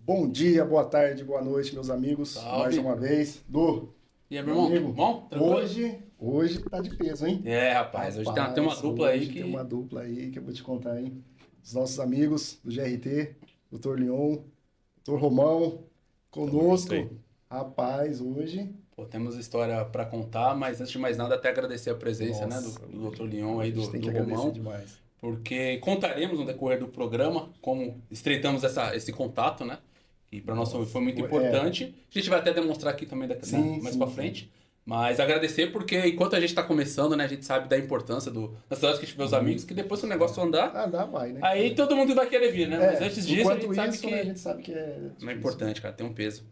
Bom dia, boa tarde, boa noite, meus amigos. Salve. Mais uma vez. E aí, meu irmão, amigo, tudo bom? Tranquilo? Hoje tá de peso, hein? Rapaz, hoje tem uma dupla aí hoje que... tem uma dupla aí que eu vou te contar, hein? Os nossos amigos do GRT, Dr. Leon, Dr. Romão, conosco. Tamo junto Rapaz, hoje... Pô, temos história pra contar, mas antes de mais nada, até agradecer a presença, Nossa, né, do Dr. Leon aí, a gente tem que do agradecer Romão, demais. porque contaremos no decorrer do programa como estreitamos esse contato, né? E para nós foi muito importante. A gente vai até demonstrar aqui também mais para frente. Mas agradecer porque enquanto a gente está começando, né, a gente sabe da importância das cidades que a gente vê os amigos, que depois que o negócio andar, vai, né? aí todo mundo vai querer vir, né? Mas antes disso, a gente sabe que é é importante, cara, tem um peso.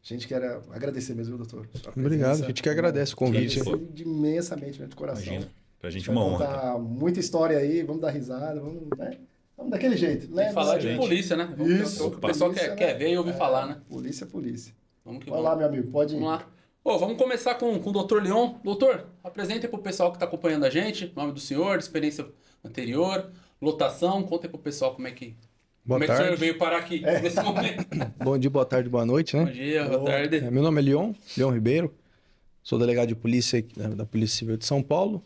A gente quer agradecer mesmo, doutor. Obrigado, a gente que agradece o convite. Imensamente, de coração. Imagina, pra gente é uma honra. Vamos contar muita história aí, vamos dar risada, vamos daquele jeito. Né? E falar de polícia, né? Isso. O pessoal quer ver e ouvir falar, né? Polícia. Vamos lá, meu amigo, pode ir. Vamos lá. Vamos começar com o Dr. Leon. Doutor, apresenta aí pro pessoal que está acompanhando a gente, nome do senhor, experiência anterior, lotação, conta aí pro pessoal como é que o senhor veio parar aqui nesse momento. Bom dia, boa tarde, boa noite, né? Bom dia, boa tarde. Meu nome é Leon Ribeiro, sou delegado de polícia da Polícia Civil de São Paulo.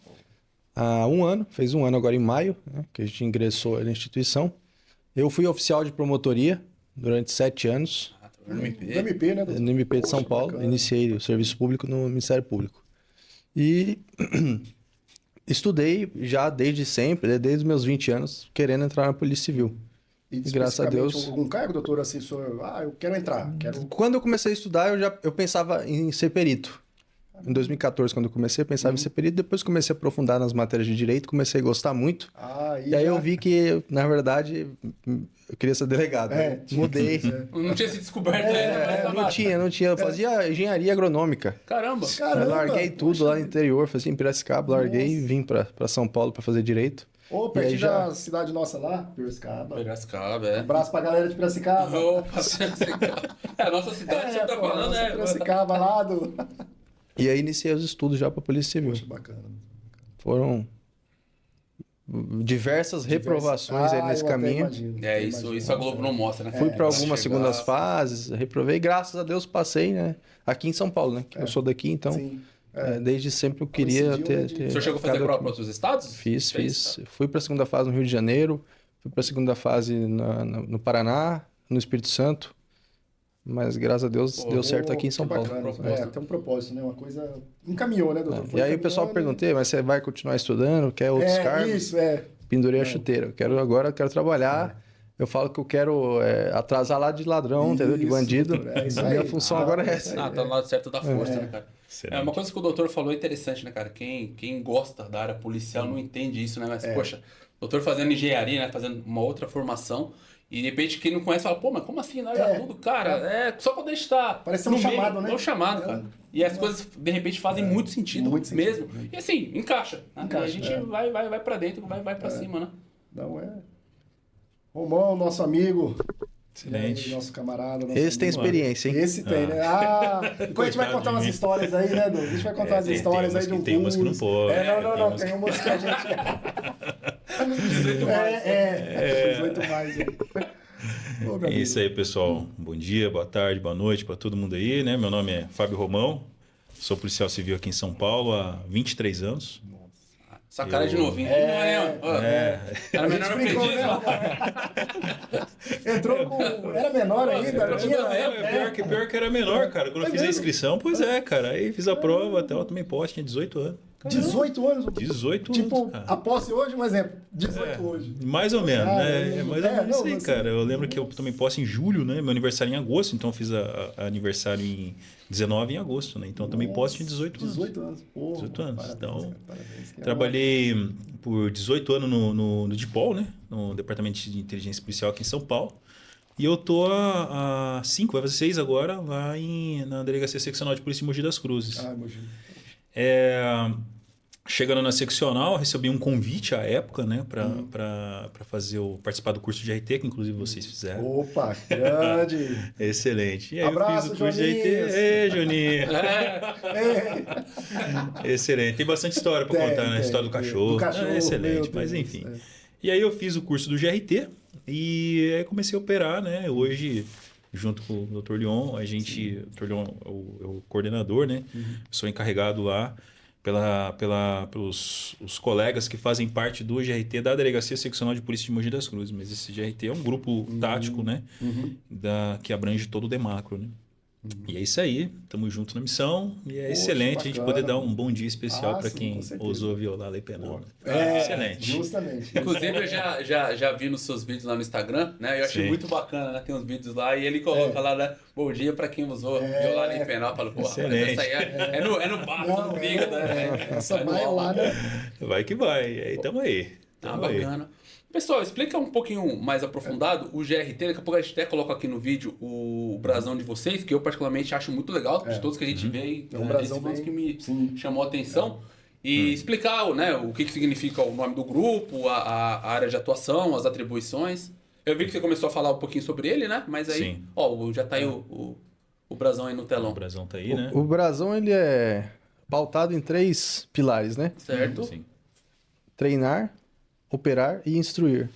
Há fez um ano agora em maio, né, que a gente ingressou na instituição. Eu fui oficial de promotoria durante 7 anos. No MP, né? No MP de São Paulo. Bacana. Iniciei o serviço público no Ministério Público. E estudei já desde sempre, desde os meus 20 anos, querendo entrar na Polícia Civil. E graças a Deus... algum cargo, doutor, assim, eu quero entrar. Quando eu comecei a estudar, eu pensava em ser perito. Em 2014, quando eu comecei, eu pensava em ser perito. Depois comecei a aprofundar nas matérias de direito, comecei a gostar muito. E aí eu vi que, na verdade, eu queria ser delegado. Mudei. Não tinha se descoberto ainda. Não tinha. Eu fazia engenharia agronômica. Caramba! Eu larguei tudo lá no interior, fazia em Piracicaba, larguei e vim para São Paulo para fazer direito. Pertinho da cidade nossa lá, Piracicaba. Um abraço pra galera de Piracicaba. Opa, Piracicaba. A nossa cidade, você tá falando, né? Piracicaba lá do... E aí iniciei os estudos já para a Polícia Civil. Poxa, bacana. Foram diversas reprovações aí nesse caminho. Isso a Globo não mostra, né? Fui para algumas segundas fases, reprovei, graças a Deus passei, né? Aqui em São Paulo, né? Eu sou daqui, então desde sempre eu queria ter... O senhor chegou a fazer prova para outros estados? Fiz. Fui para a segunda fase no Rio de Janeiro, fui para a segunda fase no Paraná, no Espírito Santo. Mas graças a Deus deu certo aqui em São Paulo. Tem um propósito, né? Uma coisa... Encaminhou, né, doutor? E aí o pessoal perguntei, mas você vai continuar estudando? Quer outros cargos? Isso, Pendurei a chuteira. Eu quero trabalhar. Eu falo que eu quero atrasar lá de ladrão, entendeu? De bandido. A minha função agora é essa. Tá no lado certo da força, né, cara? Uma coisa que o doutor falou é interessante, né, cara? Quem gosta da área policial não entende isso, né? Mas, poxa, o doutor fazendo engenharia, né? Fazendo uma outra formação... E de repente quem não conhece fala, pô, mas como assim? Larga tudo, cara. Só quando a gente tá. Parece um chamado, né? É um chamado, cara. E as coisas de repente fazem muito sentido mesmo. E assim, encaixa. Né? E a gente vai pra dentro, vai pra cima, né? Romão, nosso amigo. Excelente. Nosso camarada. Esse tem experiência, hein? Esse tem, né? Depois a gente vai contar umas histórias aí, né, Edu? A gente vai contar as histórias aí de um curso. Tem umas que não pode. Não. Tem umas que a gente... 18 mais. É isso aí, pessoal. Bom dia, boa tarde, boa noite para todo mundo aí, né? Meu nome é Fábio Romão. Sou policial civil aqui em São Paulo há 23 anos. Essa cara de novinho. Era menor aprendiz, Entrou com... Era menor ainda? Pior que era menor, cara. Quando eu fiz a inscrição, cara. Aí fiz a prova, até eu tomei posse, tinha 18 anos. 18 anos? 18 anos. Tipo, a posse hoje, um exemplo. 18 hoje. Mais ou menos, né? Mais ou menos isso aí, cara. Eu lembro que eu tomei posse em julho, né? Meu aniversário em agosto, então eu fiz aniversário em 19 em agosto, né? Então eu tomei posse em 18 anos. 18 anos. Porra, 18 anos. Parabéns, então, parabéns, trabalhei por 18 anos no DIPOL, né? No Departamento de Inteligência Policial aqui em São Paulo. E eu tô há 5, vai fazer 6 agora, lá na Delegacia Seccional de Polícia em Mogi das Cruzes. Mogi. Chegando na seccional, recebi um convite à época, né, para participar do curso de RT, que inclusive vocês fizeram. Opa, grande! Excelente. E aí abraço, eu fiz o curso de RT. Juninho! Excelente. Tem bastante história para contar, né? A história do cachorro. Excelente, mas enfim. E aí eu fiz o curso do GRT e aí comecei a operar, né? Hoje junto com o Dr. Leon. A gente, o Dr. Leon é o coordenador, né? Sou encarregado lá pelos os colegas que fazem parte do GRT da Delegacia Seccional de Polícia de Mogi das Cruzes. Mas esse GRT é um grupo tático, né? Que abrange todo o Demacro, né? E é isso aí, estamos juntos na missão e é excelente a gente poder dar um bom dia especial para quem ousou violar a lei penal. Excelente. Justamente. Inclusive, eu já vi nos seus vídeos lá no Instagram, né? Eu achei muito bacana, né? Tem uns vídeos lá e ele coloca lá, né? Bom dia para quem usou violar a lei penal. Fala, pô, excelente. Essa aí é no baço, no fígado, né? Essa vai lá, né? Vai que vai, aí tamo aí. Bacana. Pessoal, explica um pouquinho mais aprofundado o GRT. Daqui a pouco a gente até coloca aqui no vídeo o brasão de vocês, que eu particularmente acho muito legal, de todos que a gente vê. É um brasão esse foi um que me chamou a atenção. E explicar, né, o que significa o nome do grupo, a área de atuação, as atribuições. Eu vi que você começou a falar um pouquinho sobre ele, né? Mas aí, já tá aí o brasão aí no telão. O brasão tá aí, né? O brasão, ele é pautado em 3 pilares, né? Certo? Sim. Treinar, operar e instruir.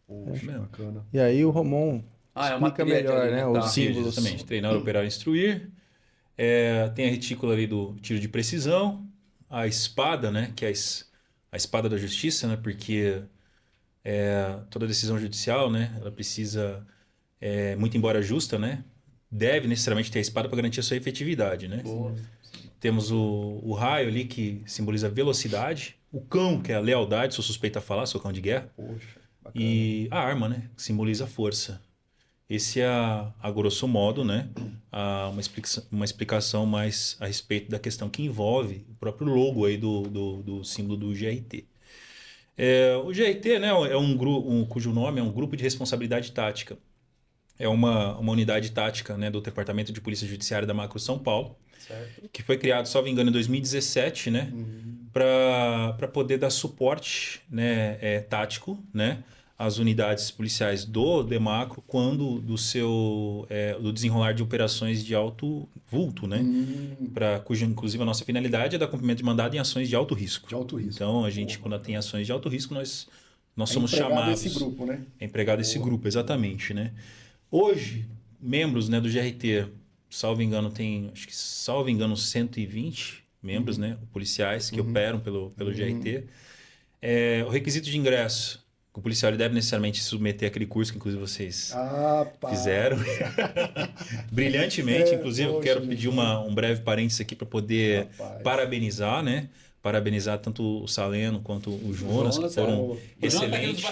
Poxa, bacana. E aí o Romão explica melhor, né? Os símbolos. Exatamente. Treinar, operar e instruir. Tem a retícula ali do tiro de precisão. A espada, né? Que é a espada da justiça, né? Porque toda decisão judicial, né? Ela precisa, muito embora justa, né? Deve necessariamente ter a espada para garantir a sua efetividade, né? Boa. Temos o raio ali que simboliza velocidade. O cão, que é a lealdade, sou suspeito a falar, sou cão de guerra. Poxa, bacana. E a arma, né? Que simboliza a força. Esse é, a grosso modo, né? Uma explicação mais a respeito da questão que envolve o próprio logo aí do símbolo do GRT. O GRT, né, é um grupo cujo nome é um Grupo de Responsabilidade Tática. É uma unidade tática, né, do Departamento de Polícia Judiciária da Macro São Paulo. Certo. Que foi criado, salvo engano, em 2017, né? Para poder dar suporte, né, tático, né, às unidades policiais do Demacro quando do desenrolar de operações de alto vulto, né? Cuja, inclusive, a nossa finalidade é dar cumprimento de mandado em ações de alto risco. De alto risco. Então, a gente, quando tem ações de alto risco, nós somos chamados... É empregado esse grupo, né? É empregado esse grupo, exatamente, né? Hoje, membros, né, do GRT, salvo engano, tem, acho que, 120 membros, né, policiais que operam pelo GRT. O requisito de ingresso, que o policial ele deve necessariamente submeter aquele curso que, inclusive, vocês fizeram. Brilhantemente, inclusive, eu quero pedir um breve parênteses aqui para poder parabenizar, né? Parabenizar tanto o Saleno quanto o Jonas, que foram excelentes.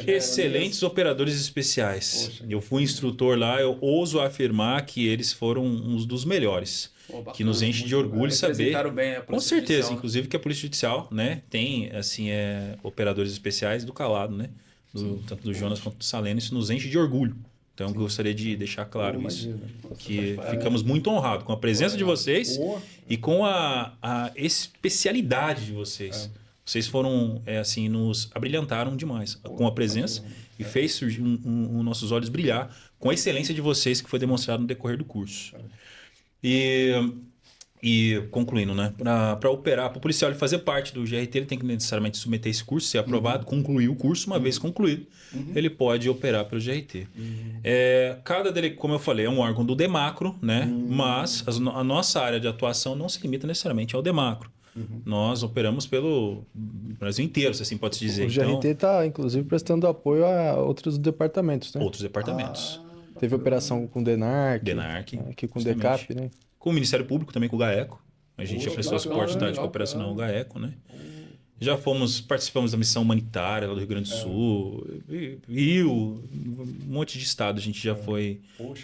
Excelentes operadores especiais. Poxa, eu fui instrutor lá, eu ouso afirmar que eles foram uns dos melhores. Que nos enche de orgulho saber. Bem a com certeza, judicial. Inclusive que a Polícia Judicial, né, tem assim, operadores especiais do calado, né? Tanto do Jonas quanto do Saleno, isso nos enche de orgulho. Então, eu gostaria de deixar claro isso. Que ficamos muito honrados com a presença de vocês e com a especialidade de vocês. Vocês foram, assim, nos abrilhantaram demais com a presença e fez surgir nossos olhos brilhar com a excelência de vocês que foi demonstrado no decorrer do curso. E concluindo, né? Para operar, para o policial ele fazer parte do GRT, ele tem que necessariamente submeter esse curso, ser aprovado, concluir o curso. Uma vez concluído, ele pode operar pelo GRT. Como eu falei, é um órgão do Demacro, né? Mas a nossa área de atuação não se limita necessariamente ao Demacro. Nós operamos pelo Brasil inteiro, se assim pode se dizer. O GRT está, inclusive, prestando apoio a outros departamentos, né? Outros departamentos. Teve operação com o DENARC. Aqui com o DECAP, né? Com o Ministério Público, também com o GAECO. A gente já prestou suporte tático operacional ao GAECO, né? Já participamos da missão humanitária lá do Rio Grande do Sul, Rio, um monte de estado a gente já foi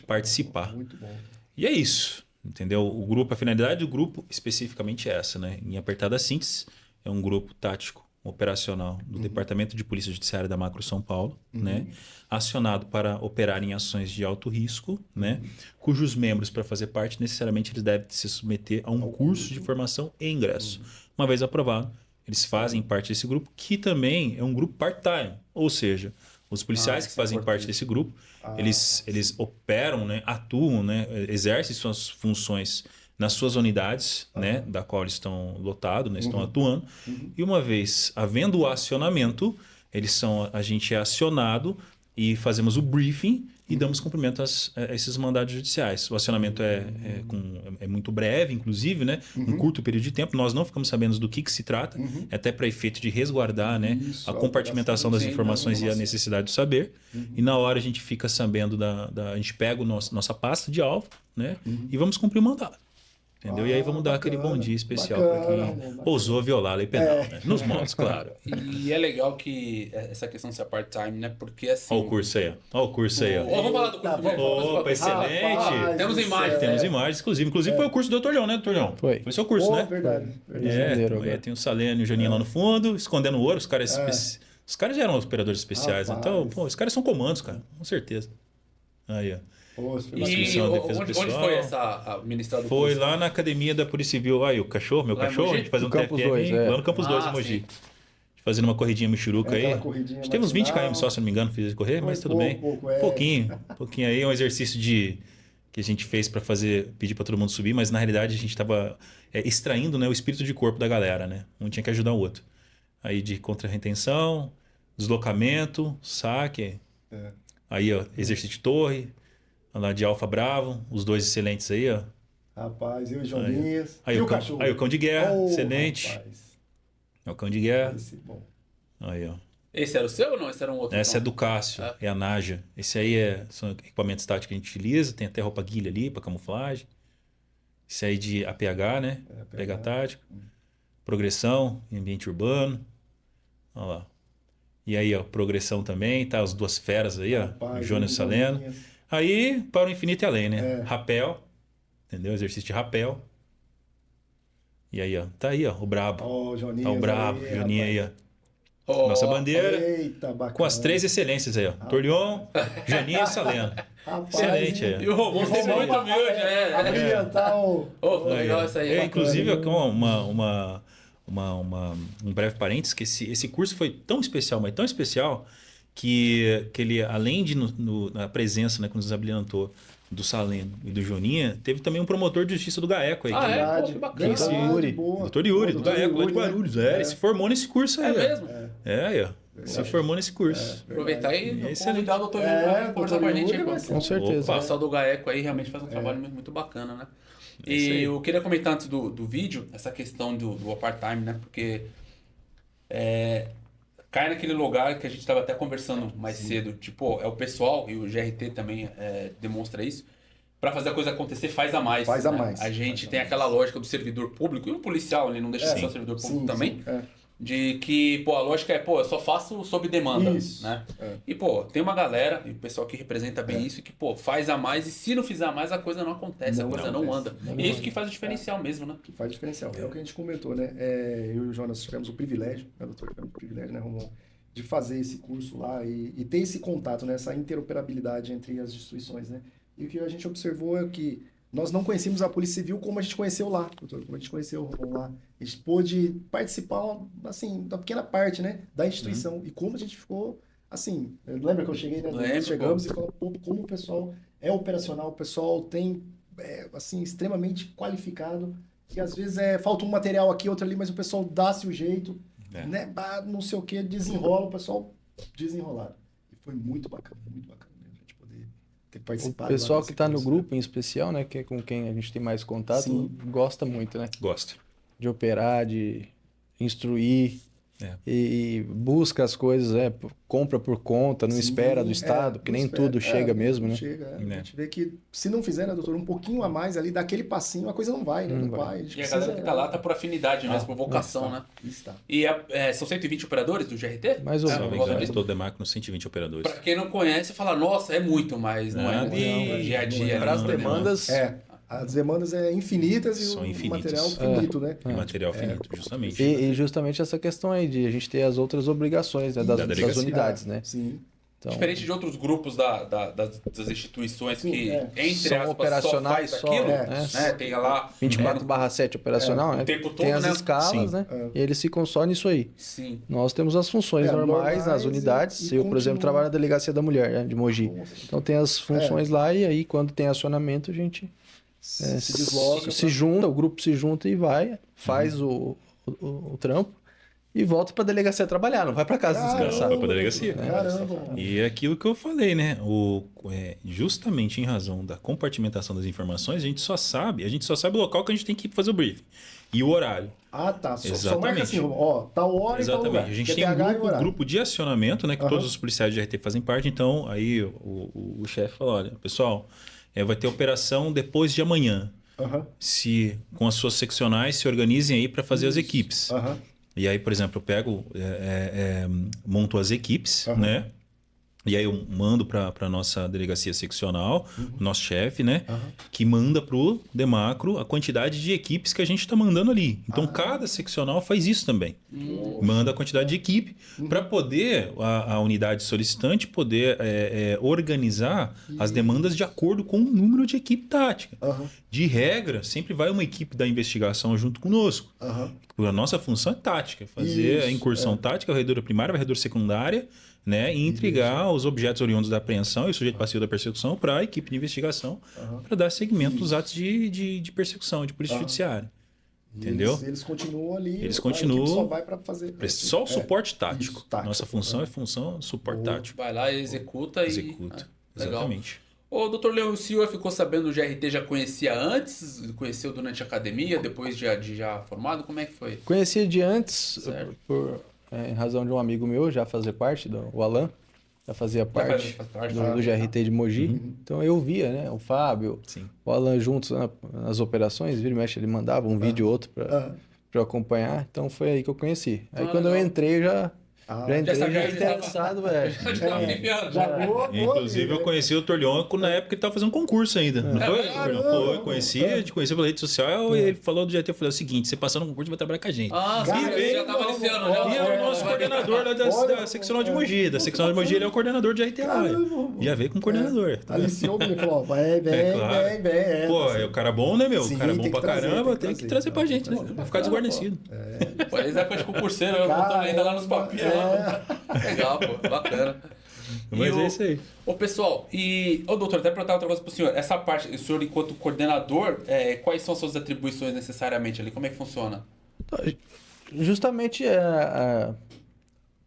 participar. Muito bom. E é isso, entendeu? A finalidade do grupo especificamente é essa, né? Em apertada síntese, é um grupo tático operacional do Departamento de Polícia Judiciária da Macro São Paulo, né? Acionado para operar em ações de alto risco, né? Cujos membros, para fazer parte, necessariamente eles devem se submeter a um curso de formação e ingresso. Uma vez aprovado, eles fazem parte desse grupo, que também é um grupo part-time, ou seja, os policiais que fazem parte desse grupo, eles operam, né? Atuam, né? Exercem suas funções nas suas unidades, né, da qual eles estão lotados, né, estão atuando. E uma vez havendo o acionamento, a gente é acionado e fazemos o briefing e damos cumprimento a esses mandados judiciais. O acionamento é muito breve, inclusive, né? Um curto período de tempo. Nós não ficamos sabendo do que se trata, até para efeito de resguardar, né? A compartimentação das informações e a necessidade do saber. E na hora a gente fica sabendo a gente pega nossa pasta de alvo, né? E vamos cumprir o mandado. Entendeu? E aí vamos dar aquele bom dia especial para quem ousou violar a lei penal, né? Nos modos, claro. E é legal que essa questão de ser part-time, né? Porque assim... Olha o curso aí, ó. Olha o curso aí, ó. Vamos falar do curso. Opa, excelente. Temos imagens. Temos imagens, inclusive. Inclusive foi o curso do Dr. Leão, né, Dr. Leão? Foi Foi seu curso, né? Verdade. Tem o Salene e o Janinho lá no fundo, escondendo o ouro. Os caras já eram operadores especiais. Então, os caras são comandos, cara. Com certeza. Aí, ó. E onde foi essa ministrada do Foi curso? lá na academia da Polícia Civil. Aí, o cachorro, meu cachorro, a gente fazia um TFM lá no Campus 2, em Mogi. Fazendo uma corridinha Michuruca aí. A gente teve uns 20 km só, se não me engano, fiz de correr, mas tudo bem. Pouquinho aí, é um exercício que a gente fez para pedir para todo mundo subir, mas na realidade a gente estava extraindo, né, o espírito de corpo da galera, né? Um tinha que ajudar o outro. Aí de contra-retenção, deslocamento, saque. Aí, ó, exercício de torre. Lá de Alfa Bravo, os dois excelentes aí, ó. Rapaz, eu e Joninhas. Aí, o cão de guerra, excelente. Rapaz. É o cão de guerra. Bom. Aí, ó. Esse era o seu ou não? Esse era um outro? Essa é do Cássio, é a Naja. Esse aí são equipamentos táticos que a gente utiliza, tem até roupa guilha ali para camuflagem. Esse aí de APH, né? APH tático. Progressão em ambiente urbano. Olha lá. E aí, ó, progressão também, tá? As duas feras aí, ó. O Jonas e o Saleno. Aí, para o infinito e além, né? Rapel, entendeu? Exercício de rapel. E aí, ó. Tá aí, ó, o brabo. Tá o brabo, Joninha aí, ó. Nossa bandeira. Eita, bacana. Com as 3 excelências aí, ó. Torleon, Joninha e Saleno. Excelente, é. E o Romão sempre muito humilde, né? Ambiental. Legal isso aí. Inclusive, um breve parênteses, que esse curso foi tão especial, mas tão especial, que ele, além de na presença, né, quando nos habilitou do Saleno e do Joninha, teve também um promotor de justiça do GAECO aí. Que bacana. Doutor Yuri, do GAECO, lá de Guarulhos. Ele se formou nesse curso aí. É mesmo? Se formou nesse curso. Aproveitar e convidar o doutor Yuri para conversar com a gente. Com certeza. O pessoal do GAECO aí realmente faz um trabalho muito bacana, né? E eu queria comentar antes do vídeo, essa questão do part-time, né? Porque cai naquele lugar que a gente estava até conversando mais cedo. Tipo, é o pessoal, e o GRT também demonstra isso, para fazer a coisa acontecer, faz a mais. Faz a mais. A gente tem aquela lógica do servidor público, e o policial, ele não deixa de ser um servidor público também. De que, a lógica eu só faço sob demanda, né? E, tem uma galera, e o pessoal que representa bem isso, que, faz a mais, e se não fizer a mais, a coisa não acontece, a coisa não anda. E é isso que faz o diferencial mesmo, né? Que faz diferencial. É o que a gente comentou, né? Eu e o Jonas tivemos o privilégio, né, doutor? Tivemos o privilégio, né, Romão? De fazer esse curso lá e ter esse contato, né? Essa interoperabilidade entre as instituições, né? E o que a gente observou é que nós não conhecíamos a Polícia Civil como a gente conheceu lá, doutor, como a gente conheceu o Romão lá. A gente pôde participar, assim, da pequena parte, né, da instituição. E como a gente ficou, assim, lembra que eu cheguei, né? Nós chegamos e falamos, como o pessoal é operacional, o pessoal tem, assim, extremamente qualificado. E às vezes falta um material aqui, outro ali, mas o pessoal dá-se o jeito, né? Não sei o que, desenrola, o pessoal desenrolado. E foi muito bacana mesmo a gente poder ter participado. O pessoal que está no grupo em especial, né, que é com quem a gente tem mais contato, gosta muito, né? Gosta. De operar, de instruir e busca as coisas, compra por conta, não espera do Estado, porque nem tudo chega mesmo, né? Chega, a gente vê que se não fizer, né, doutor, um pouquinho a mais ali, daquele passinho, a coisa não vai, né? Não vai. E a galera que tá lá tá por afinidade mesmo, por vocação, né? Está. E são 120 operadores do GRT? Mais ou menos. Estou demarco nos 120 operadores. Pra quem não conhece, fala, nossa, é muito, mas não é muito. Dia a dia. Para as demandas... As demandas infinitas e o material finito, né? E material finito, justamente. E justamente essa questão aí de a gente ter as outras obrigações, né, das unidades, né? Sim. Então, diferente de outros grupos das instituições que, entre são aspas, operacionais, só faz aquilo, né? Tem lá... 24/7 operacional, né? O tempo todo, tem as né? escalas, né? E eles ficam só nisso aí. Sim. Nós temos as funções normais nas unidades. Eu, por exemplo, trabalho na Delegacia da Mulher, né, de Mogi. Então tem as funções lá e aí quando tem acionamento a gente... se desloca, se junta, o grupo se junta e vai, faz o trampo e volta para a delegacia trabalhar, não vai para casa descansar. Vai para a delegacia. Caramba. E é aquilo que eu falei, né? Justamente em razão da compartimentação das informações, a gente só sabe o local que a gente tem que ir fazer o briefing e o horário. Ah, tá. Só marca Exatamente. assim, ó, tal hora e tal lugar. A gente tem grupo de acionamento, né? Que todos os policiais de RT fazem parte. Então, aí o chefe falou, olha, pessoal, vai ter operação depois de amanhã. Se com as suas seccionais se organizem aí para fazer as equipes. E aí, por exemplo, eu pego, monto as equipes, né? E aí eu mando para a nossa delegacia seccional, nosso chefe, né? Que manda para o Demacro a quantidade de equipes que a gente está mandando ali. Então, cada seccional faz isso também. Manda a quantidade de equipe para poder a unidade solicitante poder organizar as demandas de acordo com o número de equipe tática. De regra, sempre vai uma equipe da investigação junto conosco. A nossa função é tática, fazer a incursão tática, a varredura primária, a varredura secundária, né, e entregar os objetos oriundos da apreensão e o sujeito passivo da persecução para a equipe de investigação para dar seguimento aos atos de persecução, de polícia judiciária. Entendeu? Eles continuam ali. Eles continuam. Só vai para fazer. Só o suporte tático. Isso, tático. Nossa função é função de suporte tático. Vai lá e executa. Executa. Exatamente. O doutor Leão, o senhor ficou sabendo do GRT, já conhecia antes? Conheceu durante a academia, depois de já formado? Como é que foi? Conhecia de antes, em razão de um amigo meu já fazer parte, o Alan, já fazia parte do GRT de Mogi. Então eu via, né? O Fábio, o Alan juntos nas operações, vira e mexe, ele mandava um vídeo ou outro para eu acompanhar. Então foi aí que eu conheci. Aí quando eu entrei, já entrei interessado, velho. Inclusive, eu conheci o Dr. Leon na época que ele estava fazendo um concurso ainda. Não foi? Foi, conheci pela rede social e ele falou do GT. Eu falei o seguinte: você passando no concurso vai trabalhar com a gente. Você já estava iniciando, já. E é o nosso coordenador lá da seccional de Mogi. Da seccional de Mogi, ele é o coordenador de RT lá. Já veio com o coordenador. Aliciou ele falou: vem. Pô, é o cara bom, né, meu? O cara bom pra caramba, tem que trazer pra gente, né? Pra ficar desguarnecido. Pois é, coisa de concurseiro, eu não tô ainda lá nos papinhos. Legal, pô, bacana. Mas é isso aí. Ô, pessoal, doutor, até perguntar outra coisa pro senhor. Essa parte, o senhor enquanto coordenador, quais são as suas atribuições necessariamente ali? Como é que funciona? Justamente a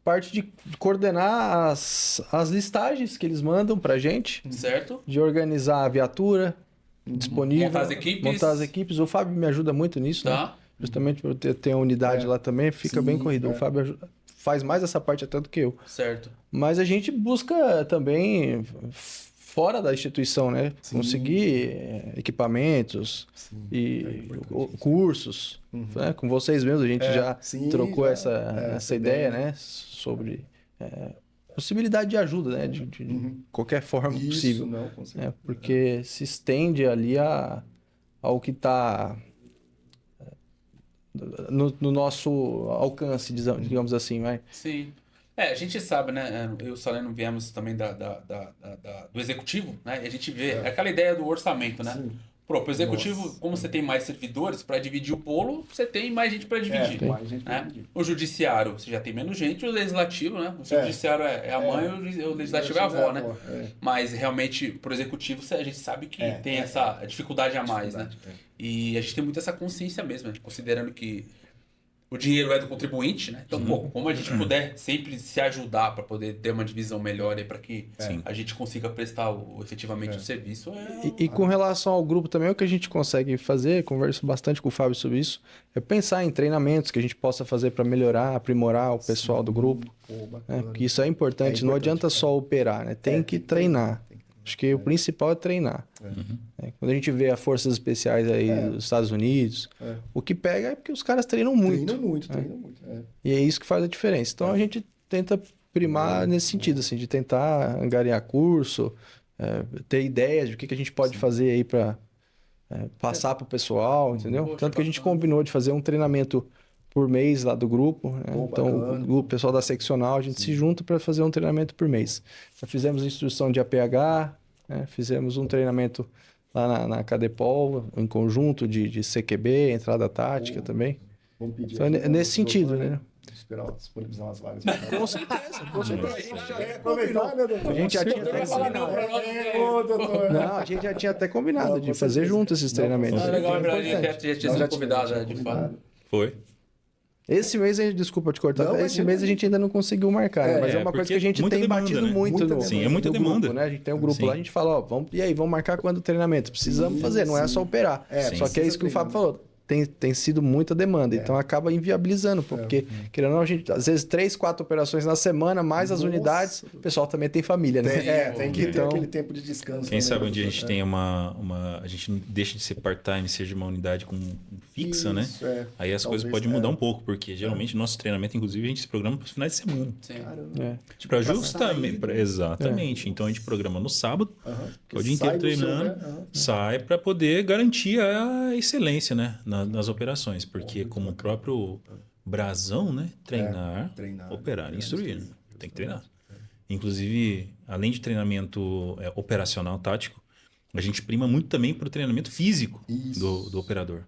parte de coordenar as listagens que eles mandam pra gente. Certo. De organizar a viatura disponível. Montar as equipes. O Fábio me ajuda muito nisso, né? Justamente por ter a unidade lá também, fica bem corrido. O Fábio faz mais essa parte até do que eu. Certo. Mas a gente busca também, fora da instituição, né? Conseguir equipamentos e cursos. Né? Com vocês mesmos, a gente já trocou essa ideia, né? Sobre possibilidade de ajuda, né? De qualquer forma possível. Não, com certeza. Porque se estende ali ao que está no nosso alcance, digamos assim, vai. Sim. A gente sabe, né? Eu e o Saleno viemos também do executivo, né? E a gente vê aquela ideia do orçamento, né? Sim. Pro executivo, como você tem mais servidores para dividir o bolo, você tem mais gente para dividir. Mais gente pra dividir. O judiciário, você já tem menos gente, o legislativo, né? O judiciário é a mãe, o legislativo é a avó, né? Mas realmente, pro executivo, a gente sabe que tem essa dificuldade a mais, né? E a gente tem muito essa consciência mesmo, né? Considerando que o dinheiro é do contribuinte, né? Então, como a gente puder sempre se ajudar para poder ter uma divisão melhor aí para que a gente consiga prestar efetivamente o serviço. E com relação ao grupo também, o que a gente consegue fazer, converso bastante com o Fábio sobre isso, é pensar em treinamentos que a gente possa fazer para melhorar, aprimorar o pessoal do grupo. Né? Porque isso é importante, não adianta só operar, né? Tem que treinar. Acho que o principal é treinar. Quando a gente vê as forças especiais aí dos Estados Unidos, o que pega é porque os caras treinam muito. Treinam muito. E é isso que faz a diferença. Então a gente tenta primar nesse sentido, assim, de tentar angariar curso, ter ideias de o que a gente pode fazer aí para passar para o pessoal, entendeu? Poxa, Tanto que a gente combinou de fazer um treinamento por mês lá do grupo. Né? Então, o pessoal da seccional, a gente se junta para fazer um treinamento por mês. Já fizemos instrução de APH, né? Fizemos um treinamento lá na Cadepol, em conjunto de CQB, entrada tática também. Vamos pedir então, nesse sentido, né? Esperar disponibilizar umas vagas. Com certeza. A gente já tinha até combinado. Não, a gente já tinha até combinado de fazer junto esses treinamentos. Legal, a gente já tinha sido convidado, de fato. Foi. Esse mês, desculpa te cortar, Não, esse mês a gente ainda não conseguiu marcar, né? Mas é uma coisa que a gente tem batido muito no, Sim, é muita demanda. grupo, né? A gente tem um grupo lá, a gente fala, ó, vamos marcar quando o treinamento? Precisamos fazer, não é só operar. Só que é isso que o Fábio falou. Tem sido muita demanda, então acaba inviabilizando, porque, querendo ou não, a gente, às vezes, 3, 4 operações na semana, mais as unidades, o pessoal também tem família, né? Tem que ter aquele tempo de descanso. Quem sabe um dia a gente tenha a gente não deixa de ser part-time, seja uma unidade fixa, né? Aí as coisas podem mudar um pouco, porque geralmente nosso treinamento, inclusive, a gente se programa para os finais de semana. Para justamente, exatamente. Então a gente programa no sábado, que é o dia inteiro treinando, sai para poder garantir a excelência, né? Nas operações, porque como o próprio brasão, né? Treinar, operar e instruir. Né? Tem que treinar. Inclusive, além de treinamento operacional, tático, a gente prima muito também para o treinamento físico do operador.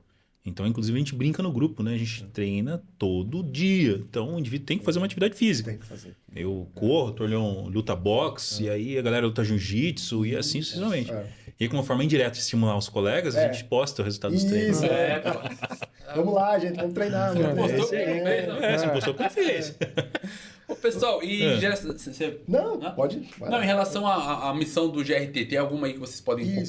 Então, inclusive, a gente brinca no grupo, né? A gente treina todo dia. Então, o indivíduo tem que fazer uma atividade física. Tem que fazer. Eu corro, Torleão luta boxe, e aí a galera luta jiu-jitsu, e assim sucessivamente. E aí, como uma forma indireta de estimular os colegas, a gente posta o resultado dos treinos. Vamos lá, gente, vamos treinar. Você postou porque não fez, não? Você postou porque fez. Ô, pessoal, e Não, pode. Não, em relação à missão do GRT, tem alguma aí que vocês podem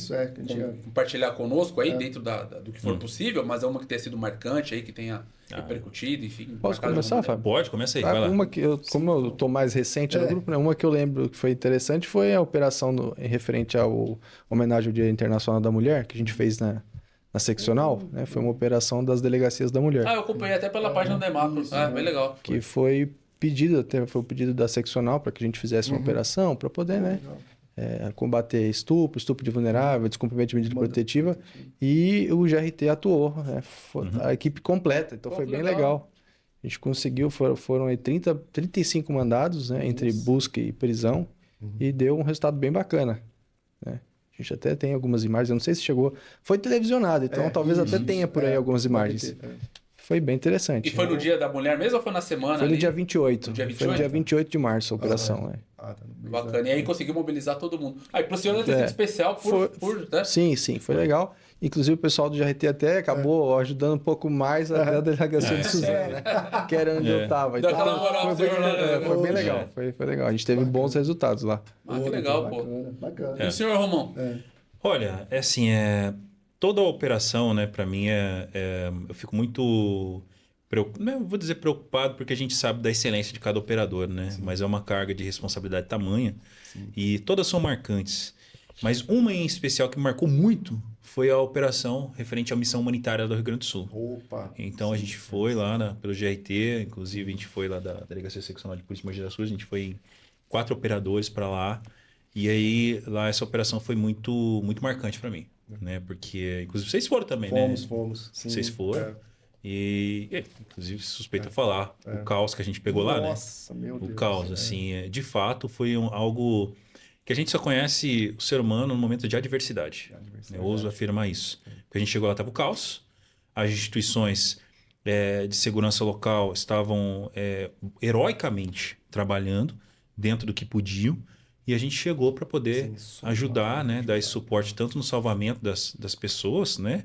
compartilhar conosco aí, dentro do que for possível, mas é uma que tenha sido marcante aí, que tenha repercutido, enfim. Posso começar, Fábio? Pode, começa aí, vai lá. Uma que como eu tô mais recente no grupo, né? Uma que eu lembro que foi interessante foi a operação em referente ao homenagem ao Dia Internacional da Mulher, que a gente fez na seccional, né? Foi uma operação das delegacias da mulher. Eu acompanhei até pela página do EMAP. Bem legal. Que foi o pedido da seccional para que a gente fizesse uma operação para poder, né? Combater estupro de vulnerável, descumprimento de medida protetiva, e o GRT atuou, né? A equipe completa, então foi bem legal. A gente conseguiu, foram aí 35 mandados, né? Entre busca e prisão, e deu um resultado bem bacana, né? A gente até tem algumas imagens, eu não sei se chegou... Foi televisionado, então talvez até tenha por aí algumas imagens. Foi bem interessante. E foi no dia da mulher mesmo ou foi na semana? Foi no dia 28. No dia 28? Foi no dia 28 de março a operação. Bacana. E aí conseguiu mobilizaar todo mundo. E pro senhor deve ter sido especial né? Sim, foi legal. Inclusive o pessoal do GRT até acabou ajudando um pouco mais a delegacia de Suzano, né? Que era onde eu estava. Então, foi bem legal. Foi legal. A gente teve bons resultados lá. Que legal, pô. Bacana. E o senhor, Romão? Olha, toda a operação, né, para mim eu fico muito não vou dizer preocupado, porque a gente sabe da excelência de cada operador, né? Sim. Mas é uma carga de responsabilidade tamanha. Sim. E todas são marcantes. Mas uma em especial que me marcou muito foi a operação referente à missão humanitária do Rio Grande do Sul. Opa! Então a gente foi lá pelo GRT, inclusive a gente foi lá da Delegacia Seccional de Polícia de Mogi das Cruzes, a gente foi 4 operadores para lá. E aí lá essa operação foi muito, muito marcante para mim, né? Porque inclusive vocês foram também, né? Fomos. Sim, vocês foram. E inclusive suspeito falar o caos que a gente pegou lá, né? Nossa, meu Deus. O caos, assim, de fato foi algo que a gente só conhece o ser humano no momento de adversidade. Eu ouso afirmar isso. Porque a gente chegou lá, estava o caos, as instituições de segurança local estavam heroicamente trabalhando dentro do que podiam, e a gente chegou para poder ajudar, né, dar esse suporte tanto no salvamento das pessoas, né,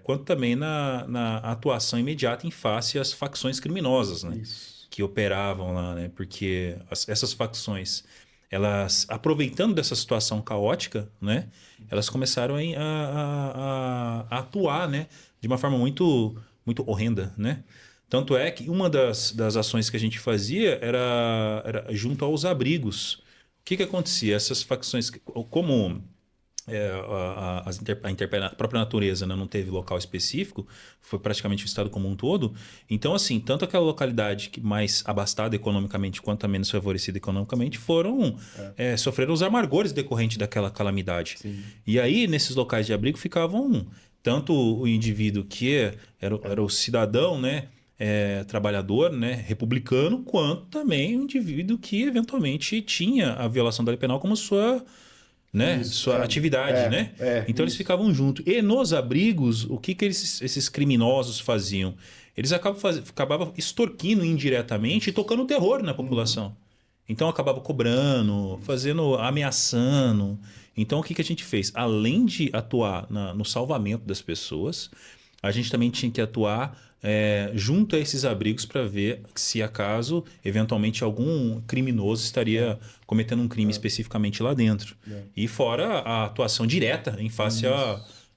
quanto também na atuação imediata em face às facções criminosas, né, que operavam lá, né, porque essas facções, elas, aproveitando dessa situação caótica, né, elas começaram a atuar, né, de uma forma muito, muito horrenda, né. Tanto é que uma das ações que a gente fazia era junto aos abrigos. O que acontecia? Essas facções, como a própria natureza, né, não teve local específico, foi praticamente o estado como um todo. Então, assim, tanto aquela localidade que mais abastada economicamente quanto a menos favorecida economicamente sofreram os amargores decorrentes daquela calamidade. Sim. E aí, nesses locais de abrigo, ficavam tanto o indivíduo que era o cidadão, né, trabalhador, né, republicano, quanto também o indivíduo que eventualmente tinha a violação da lei penal como sua atividade, né? Então eles ficavam juntos. E nos abrigos, o que esses criminosos faziam? Eles acabavam extorquindo indiretamente e tocando terror na população. Então acabava cobrando, ameaçando. Então o que a gente fez? Além de atuar no salvamento das pessoas, a gente também tinha que atuar junto a esses abrigos para ver se acaso, eventualmente, algum criminoso estaria cometendo um crime especificamente lá dentro. E fora a atuação direta em face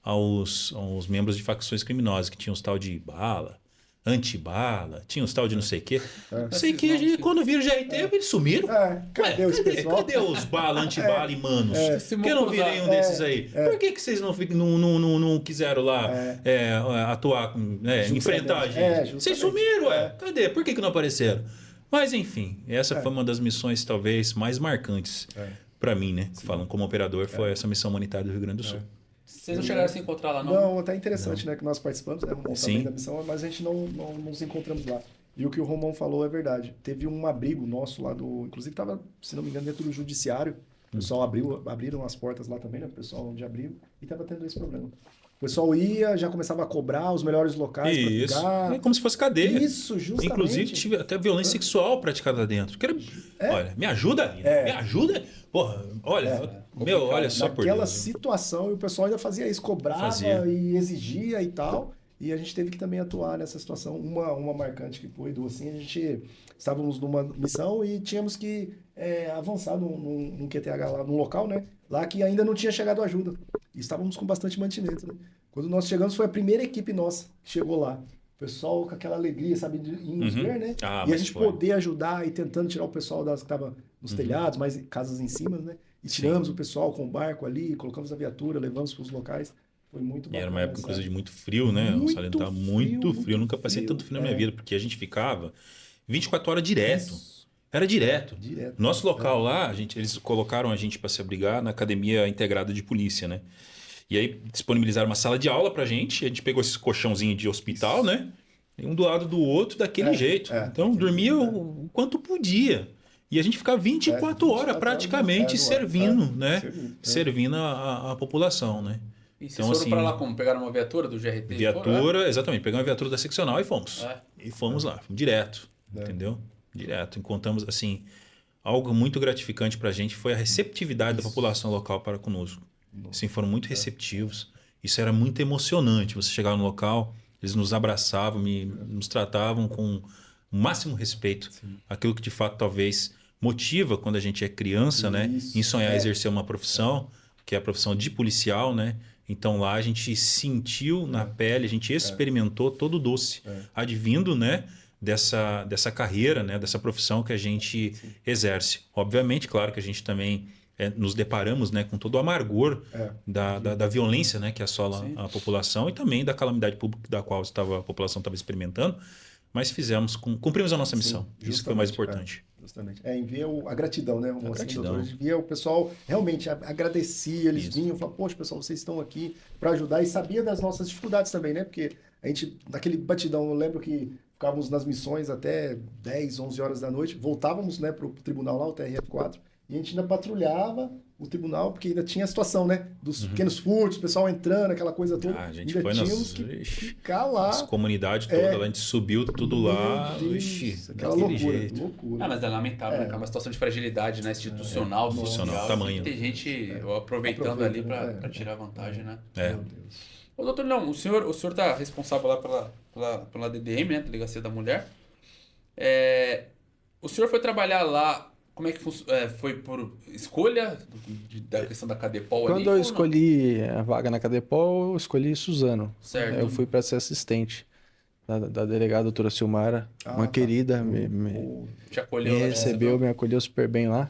aos membros de facções criminosas, que tinham os tal de bala, antibala, tinha os tal de não sei o quê. Sei que quando viram o GRT, eles sumiram. Cadê os pessoal? Cadê os bala, antibala e manos? Por que eu não vi nenhum desses aí? Por que vocês não quiseram lá atuar, enfrentar a gente? Vocês sumiram, Cadê? Por que não apareceram? Mas enfim, essa foi uma das missões talvez mais marcantes para mim, né? Falando como operador, foi essa missão humanitária do Rio Grande do Sul. Vocês não chegaram a se encontrar lá, não? Não, até interessante, né? Que nós participamos, né, Romão, também da missão, mas a gente não nos encontramos lá. E o que o Romão falou é verdade. Teve um abrigo nosso lá inclusive estava, se não me engano, dentro do judiciário. O pessoal abriram as portas lá também, né? O pessoal de abrigo. E estava tendo esse problema. O pessoal já começava a cobrar os melhores locais para ficar. É como se fosse cadeia. Isso, justamente. Inclusive, tive até violência sexual praticada lá dentro. Olha, me ajuda, me ajuda. Porra, olha, olha só por Deus. Naquela situação, e o pessoal ainda fazia isso, cobrava e exigia e tal. E a gente teve que também atuar nessa situação. Uma marcante que foi assim, a gente estávamos numa missão e tínhamos que avançar num QTH lá, num local, né? Lá que ainda não tinha chegado ajuda. E estávamos com bastante mantimento, né? Quando nós chegamos, foi a primeira equipe nossa que chegou lá. O pessoal com aquela alegria, sabe, de nos ver, né? E a gente poder ajudar e tentando tirar o pessoal que estava nos telhados, mais casas em cima, né? E tiramos o pessoal com o barco ali, colocamos a viatura, levamos para os locais. Foi muito bacana. E era uma época, inclusive, de muito frio, né? O Salento estava muito frio. Eu nunca passei tanto frio na minha vida, porque a gente ficava 24 horas direto. Era direto. Nosso local lá, eles colocaram a gente para se abrigar na Academia Integrada de Polícia, né? E aí disponibilizaram uma sala de aula pra gente. A gente pegou esse colchãozinho de hospital, né? Um do lado do outro, daquele jeito. Então, dormia o quanto podia. E a gente ficava 24 horas praticamente servindo, né? Servindo a população, né? E vocês foram para lá como? Pegaram uma viatura do GRT? Viatura, exatamente. Pegamos a viatura da seccional e fomos. E fomos lá, fomos direto. Entendeu? Direto. Encontramos, assim, algo muito gratificante para a gente foi a receptividade da população local para conosco. Assim, foram muito receptivos. Isso era muito emocionante. Você chegava no local, eles nos abraçavam, nos tratavam com o máximo respeito. Aquilo que, de fato, talvez motiva quando a gente é criança, né? Em sonhar exercer uma profissão, que é a profissão de policial, né? Então lá a gente sentiu na pele, a gente experimentou todo o doce advindo, né? Dessa carreira, né? Dessa profissão que a gente exerce. Obviamente, claro que a gente também nos deparamos, né? Com todo o amargor da violência, né? Que assola a população e também da calamidade pública da qual a população estava experimentando. Mas cumprimos a nossa missão. Isso foi o mais importante. Justamente. Em ver a gratidão, né? A gratidão. A gente via o pessoal realmente agradecia, eles vinham e falavam, poxa, pessoal, vocês estão aqui para ajudar. E sabia das nossas dificuldades também, né? Porque a gente, naquele batidão, eu lembro que ficávamos nas missões até 10, 11 horas da noite, voltávamos, né, para o tribunal lá, o TRF4, e a gente ainda patrulhava o tribunal, porque ainda tinha a situação, né? Dos pequenos furtos, o pessoal entrando, aquela coisa toda. A gente ainda foi tínhamos que ficar lá. As comunidades todas, a gente subiu tudo lá. Aquela loucura. Mas é lamentável, né? É uma situação de fragilidade, né? Institucional, social. Tamanho. Tem gente aproveitando ali para tirar vantagem, né? Meu Deus. Ô, doutor Leão, o senhor está responsável lá pela DDM, né? Delegacia da Mulher. O senhor foi trabalhar lá. Como é que foi por escolha da questão da Cadepol ali? Quando eu escolhi a vaga na Cadepol, eu escolhi Suzano. Certo. Eu fui para ser assistente da delegada doutora Silmara, uma querida, te acolheu, me recebeu, me acolheu super bem lá.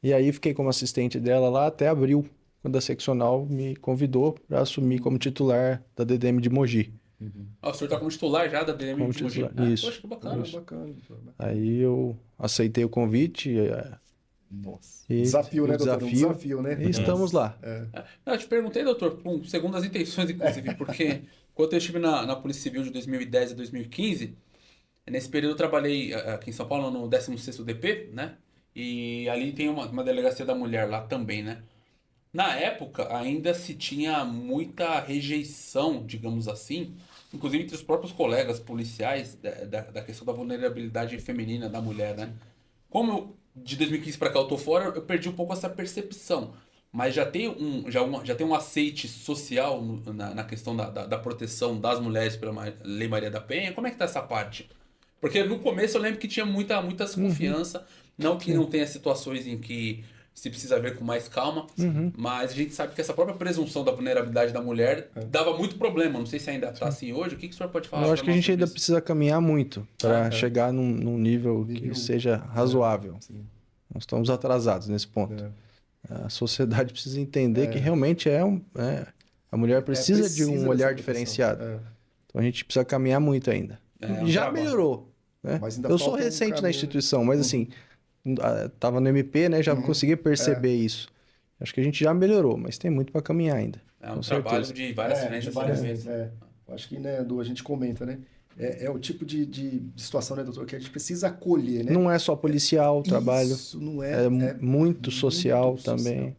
E aí fiquei como assistente dela lá até abril, quando a seccional me convidou para assumir como titular da DDM de Mogi. O senhor está como titular já da DDM de Mogi? Isso. Poxa, que bacana. Bacana. Aí eu aceitei o convite. Nossa. Desafio, né, doutor? Desafio, né? E estamos lá. Eu te perguntei, doutor, segundo as intenções, inclusive, porque quando eu estive na Polícia Civil de 2010 a 2015, nesse período eu trabalhei aqui em São Paulo no 16º DP, né? E ali tem uma delegacia da mulher lá também, né? Na época, ainda se tinha muita rejeição, digamos assim, inclusive entre os próprios colegas policiais, da questão da vulnerabilidade feminina da mulher, né? Como de 2015 para cá eu tô fora, eu perdi um pouco essa percepção. mas já tem um aceite social na questão da proteção das mulheres pela Lei Maria da Penha? Como é que tá essa parte? Porque no começo eu lembro que tinha muita desconfiança, não que não tenha situações em que se precisa ver com mais calma, mas a gente sabe que essa própria presunção da vulnerabilidade da mulher dava muito problema. Não sei se ainda está assim hoje. O que o senhor pode falar? Eu acho que a gente ainda precisa caminhar muito para chegar num nível que seja razoável. Nós estamos atrasados nesse ponto. A sociedade precisa entender que realmente a mulher precisa de um olhar diferenciado. Então a gente precisa caminhar muito ainda. Já melhorou. Né? Eu sou recente na instituição, mas assim, estava no MP, né? Já consegui perceber isso. Acho que a gente já melhorou, mas tem muito para caminhar ainda. É um trabalho de várias frentes. Acho que, né, Edu, a gente comenta, né? É o tipo de situação, né, doutor, que a gente precisa acolher, né? Não é só policial o trabalho. Isso não é. É muito social também.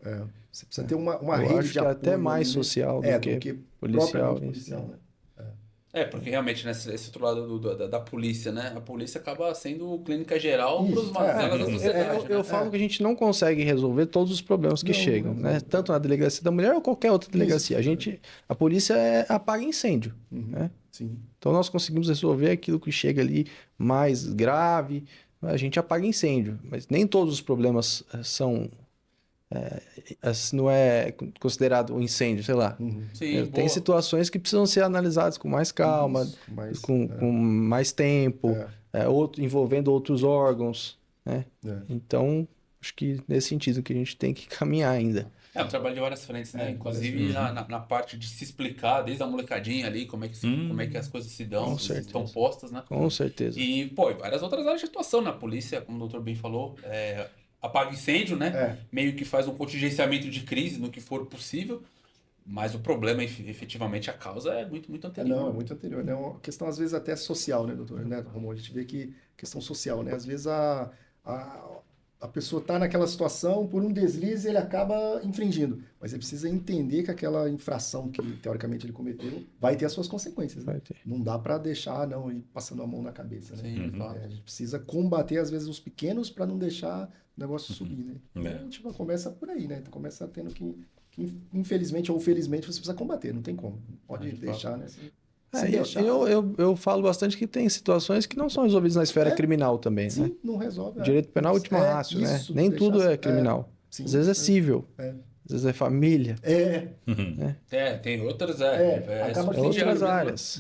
Você precisa ter uma Eu rede acho de que é apoio. até mais social do que policial. Né? Porque realmente, né, esse outro lado da polícia, né? A polícia acaba sendo clínica geral para os mazelas da sociedade. Eu falo que a gente não consegue resolver todos os problemas que chegam, né? Tanto na delegacia da mulher ou qualquer outra delegacia. A polícia apaga incêndio, né? Sim. Então nós conseguimos resolver aquilo que chega ali mais grave, a gente apaga incêndio. Mas nem todos os problemas são... não é considerado um incêndio, sei lá. Sim, tem situações que precisam ser analisadas com mais calma, com mais tempo, envolvendo outros órgãos, né? Então, acho que nesse sentido que a gente tem que caminhar ainda. É um trabalho de várias frentes, né? Inclusive na parte de se explicar, desde a molecadinha ali, como é que as coisas se dão, se estão postas, né? Com certeza. E, e várias outras áreas de atuação na polícia, como o doutor bem falou, apaga incêndio, né? Meio que faz um contingenciamento de crise no que for possível, mas o problema, efetivamente, a causa é muito, muito anterior. Não, é muito anterior, né? É uma questão, às vezes, até social, né, doutor? Né, Romulo? A gente vê que questão social, né? Às vezes a pessoa está naquela situação, por um deslize ele acaba infringindo, mas ele precisa entender que aquela infração que, teoricamente, ele cometeu vai ter as suas consequências, né? Não dá para deixar, ir passando a mão na cabeça, né? Sim, a gente precisa combater, às vezes, os pequenos para não deixar o negócio subir, né? Então, a gente começa por aí, né? Começa tendo que, infelizmente ou felizmente, você precisa combater, não tem como. Não pode deixar, né? Eu falo bastante que tem situações que não são resolvidas na esfera criminal também, sim, né? não resolve. O direito penal é última ratio, né? Nem tudo é criminal. Sim, às vezes é cível. Às vezes é família. Tem outras, outras áreas.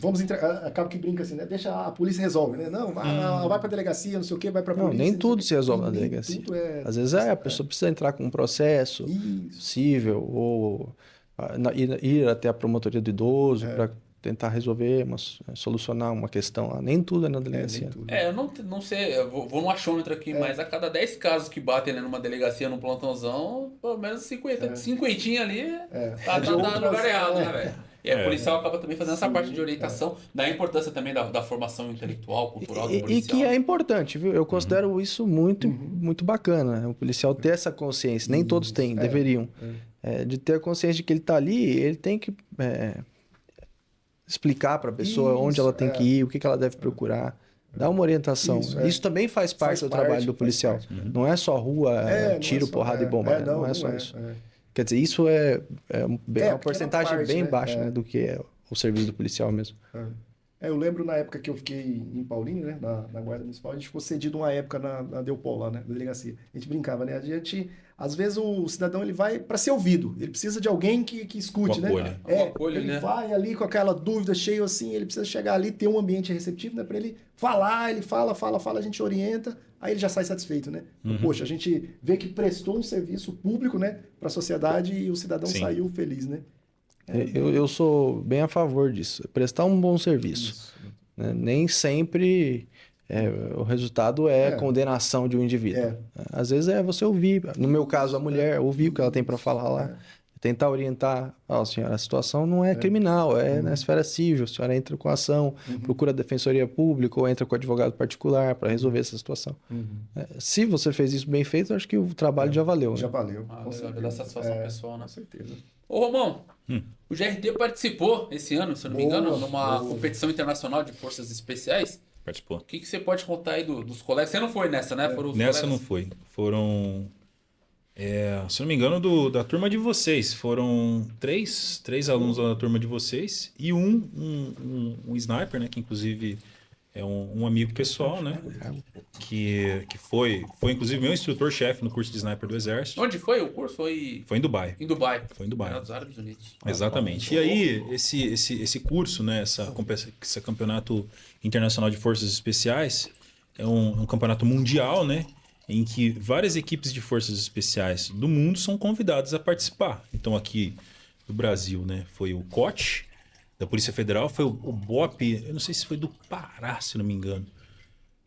Acaba que brinca assim, né? Deixa a polícia resolve, né? Não, vai pra delegacia, não sei o quê, vai pra polícia. Nem tudo se resolve na delegacia. Às vezes a pessoa precisa entrar com um processo cível ou ir até a promotoria do idoso para tentar resolver, solucionar uma questão lá. Nem tudo é na delegacia. Eu não sei, eu vou no achômetro aqui, mas a cada 10 casos que batem, né, numa delegacia, num plantãozão, pelo menos 50 ali tá no lugar errado, né, velho? E o policial acaba também fazendo essa parte de orientação, da importância também da formação intelectual, cultural do policial. E que é importante, viu? Eu considero isso muito, muito bacana, né? O policial ter essa consciência. Nem todos têm, deveriam. De ter a consciência de que ele está ali, ele tem que explicar para a pessoa onde ela tem que ir, o que ela deve procurar. Dar uma orientação. Isso também faz parte do trabalho do policial. Não é só rua, tiro, porrada e bomba. Não é só isso. Quer dizer, isso é uma porcentagem bem baixa, né, do que é o serviço do policial mesmo. Eu lembro na época que eu fiquei em Paulínia, né, na Guarda Municipal, a gente ficou cedido uma época na Deupol, lá, né, na delegacia. A gente brincava, né? Às vezes o cidadão ele vai para ser ouvido, ele precisa de alguém que escute, né? Ele vai ali com aquela dúvida cheia assim, ele precisa chegar ali, ter um ambiente receptivo, né, para ele falar, ele fala, a gente orienta, aí ele já sai satisfeito, né? Poxa, a gente vê que prestou um serviço público, né, para a sociedade e o cidadão saiu feliz, né? Eu sou bem a favor disso. Prestar um bom serviço. Né? Nem sempre o resultado é condenação de um indivíduo. Às vezes é você ouvir. No meu caso, a mulher ouvir o que ela tem para falar lá. Tentar orientar. Senhora, a situação não é criminal, é na esfera civil. A senhora entra com ação, procura a defensoria pública ou entra com o advogado particular para resolver essa situação. Se você fez isso bem feito, eu acho que o trabalho já valeu. Já né? valeu. Dá satisfação pessoal, né? Com certeza. Ô, Romão, o GRT participou esse ano, se eu não me engano, numa competição internacional de forças especiais. Participou. O que você pode contar aí dos colegas? Você não foi nessa, né? Nessa não foi. Foram Se não me engano, da turma de vocês. Foram três alunos da turma de vocês e um sniper, né? Que inclusive é um amigo pessoal, né? Que foi inclusive meu instrutor-chefe no curso de sniper do Exército. Onde foi o curso? Foi em Dubai. Em Dubai. Foi em Dubai. Emirados Árabes Unidos. Exatamente. E aí, esse curso, né? Esse campeonato internacional de forças especiais é um campeonato mundial, né? Em que várias equipes de forças especiais do mundo são convidadas a participar. Então aqui do Brasil, né, foi o COT da Polícia Federal, foi o BOP, eu não sei se foi do Pará, se não me engano.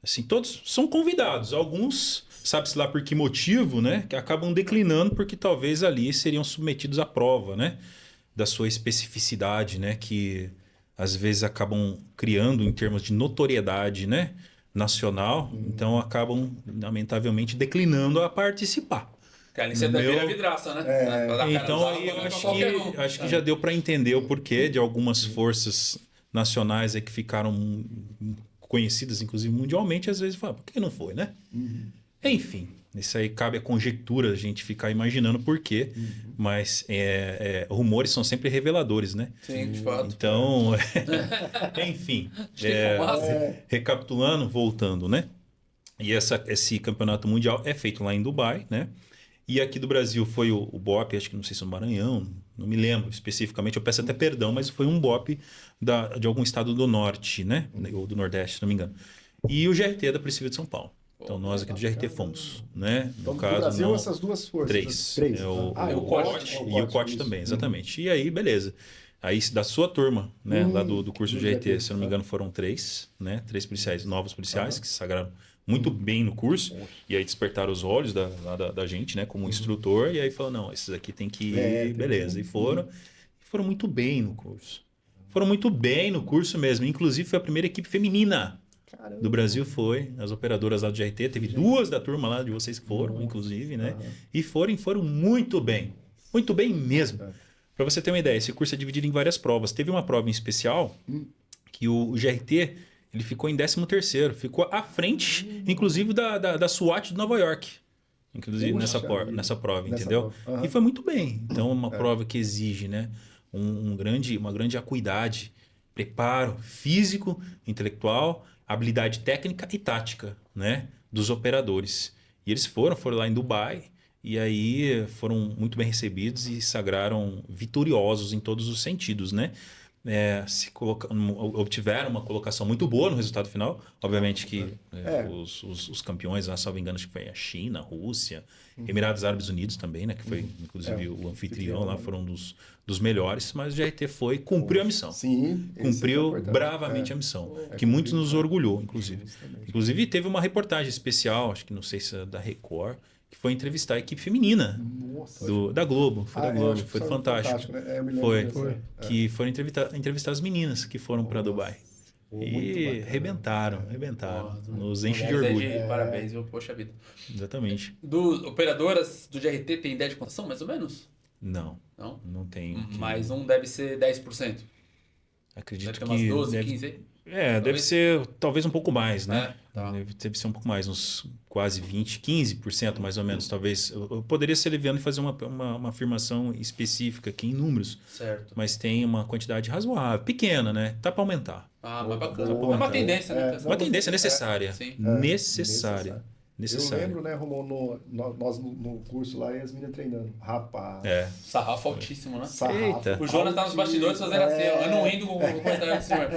Assim, todos são convidados. Alguns, sabe-se lá por que motivo, né, que acabam declinando porque talvez ali seriam submetidos à prova, né, da sua especificidade, né, que às vezes acabam criando em termos de notoriedade, né, nacional, então acabam, lamentavelmente, declinando a participar. Que ali você vira vidraça, né? Então aí eu acho que já deu para entender o porquê de algumas forças nacionais que ficaram conhecidas, inclusive mundialmente, às vezes falam, por que não foi, né? Enfim, isso aí cabe a conjectura, a gente ficar imaginando por quê, mas rumores são sempre reveladores, né? Sim, de fato. Então, enfim, recapitulando, voltando, né? E esse campeonato mundial é feito lá em Dubai, né? E aqui do Brasil foi o BOP, acho que não sei se é no Maranhão, não me lembro especificamente, eu peço até perdão, mas foi um BOP de algum estado do norte, né? Ou do nordeste, se não me engano. E o GRT da Polícia Civil de São Paulo. Então nós aqui do GRT fomos, né? Então, no caso, do Brasil, não, essas duas forças. três. o COT. E o COT também, exatamente. E aí, beleza. Aí da sua turma, né? Lá do curso do GRT, se eu não me engano, foram três, né? 3 policiais, novos policiais, que se sagraram muito bem no curso. E aí despertaram os olhos da gente, né? Como instrutor. E aí falou, não, esses aqui tem que ir, beleza. E foram muito bem no curso. Foram muito bem no curso mesmo. Inclusive, foi a primeira equipe feminina do Brasil, foi. As operadoras lá do GRT. Teve duas da turma lá de vocês que foram, inclusive, né? E foram muito bem. Muito bem mesmo. Para você ter uma ideia, esse curso é dividido em várias provas. Teve uma prova em especial que o GRT ele ficou em 13º. Ficou à frente, inclusive, da SWAT de Nova York. Inclusive nessa prova, entendeu? E foi muito bem. Então, uma prova que exige, né, uma grande acuidade, preparo físico, intelectual, habilidade técnica e tática, né, dos operadores. E eles foram lá em Dubai e aí foram muito bem recebidos e sagraram vitoriosos em todos os sentidos, né? Obtiveram uma colocação muito boa no resultado final. Obviamente que os campeões, lá, salvo engano, acho que foi a China, a Rússia, Emirados Árabes Unidos também, né? Que foi, inclusive, o anfitrião lá, foram dos melhores. Mas o GRT cumpriu a missão. Sim. Cumpriu bravamente a missão. Que muitos nos orgulhou, inclusive. Inclusive, teve uma reportagem especial, acho que não sei se é da Record, que foi entrevistar a equipe feminina da Globo. Foi da Globo, foi do Fantástico. Né? Que foram entrevistar as meninas que foram para Dubai. E arrebentaram. Nos enche de orgulho. Parabéns, poxa vida. Exatamente. Operadoras do GRT tem ideia de quantas são, mais ou menos? Não tenho. Mas um deve ser 10%. Acredito deve ter umas 12, 15 aí? Deve ser talvez um pouco mais, né? Tá. Deve ser um pouco mais, uns quase 20, 15% mais ou menos, talvez. Eu poderia ser leviano e fazer uma afirmação específica aqui em números. Certo. Mas tem uma quantidade razoável, pequena, né? Tá para aumentar. Mas bacana. É uma tendência, né? Uma tendência necessária. Necessária. Eu lembro, né, Romão, nós no curso lá e as meninas treinando. Rapaz. Sarrafo altíssimo, né? Eita. O Jonas tá nos bastidores fazendo assim, ó. Eu não rindo com o comentário do senhor.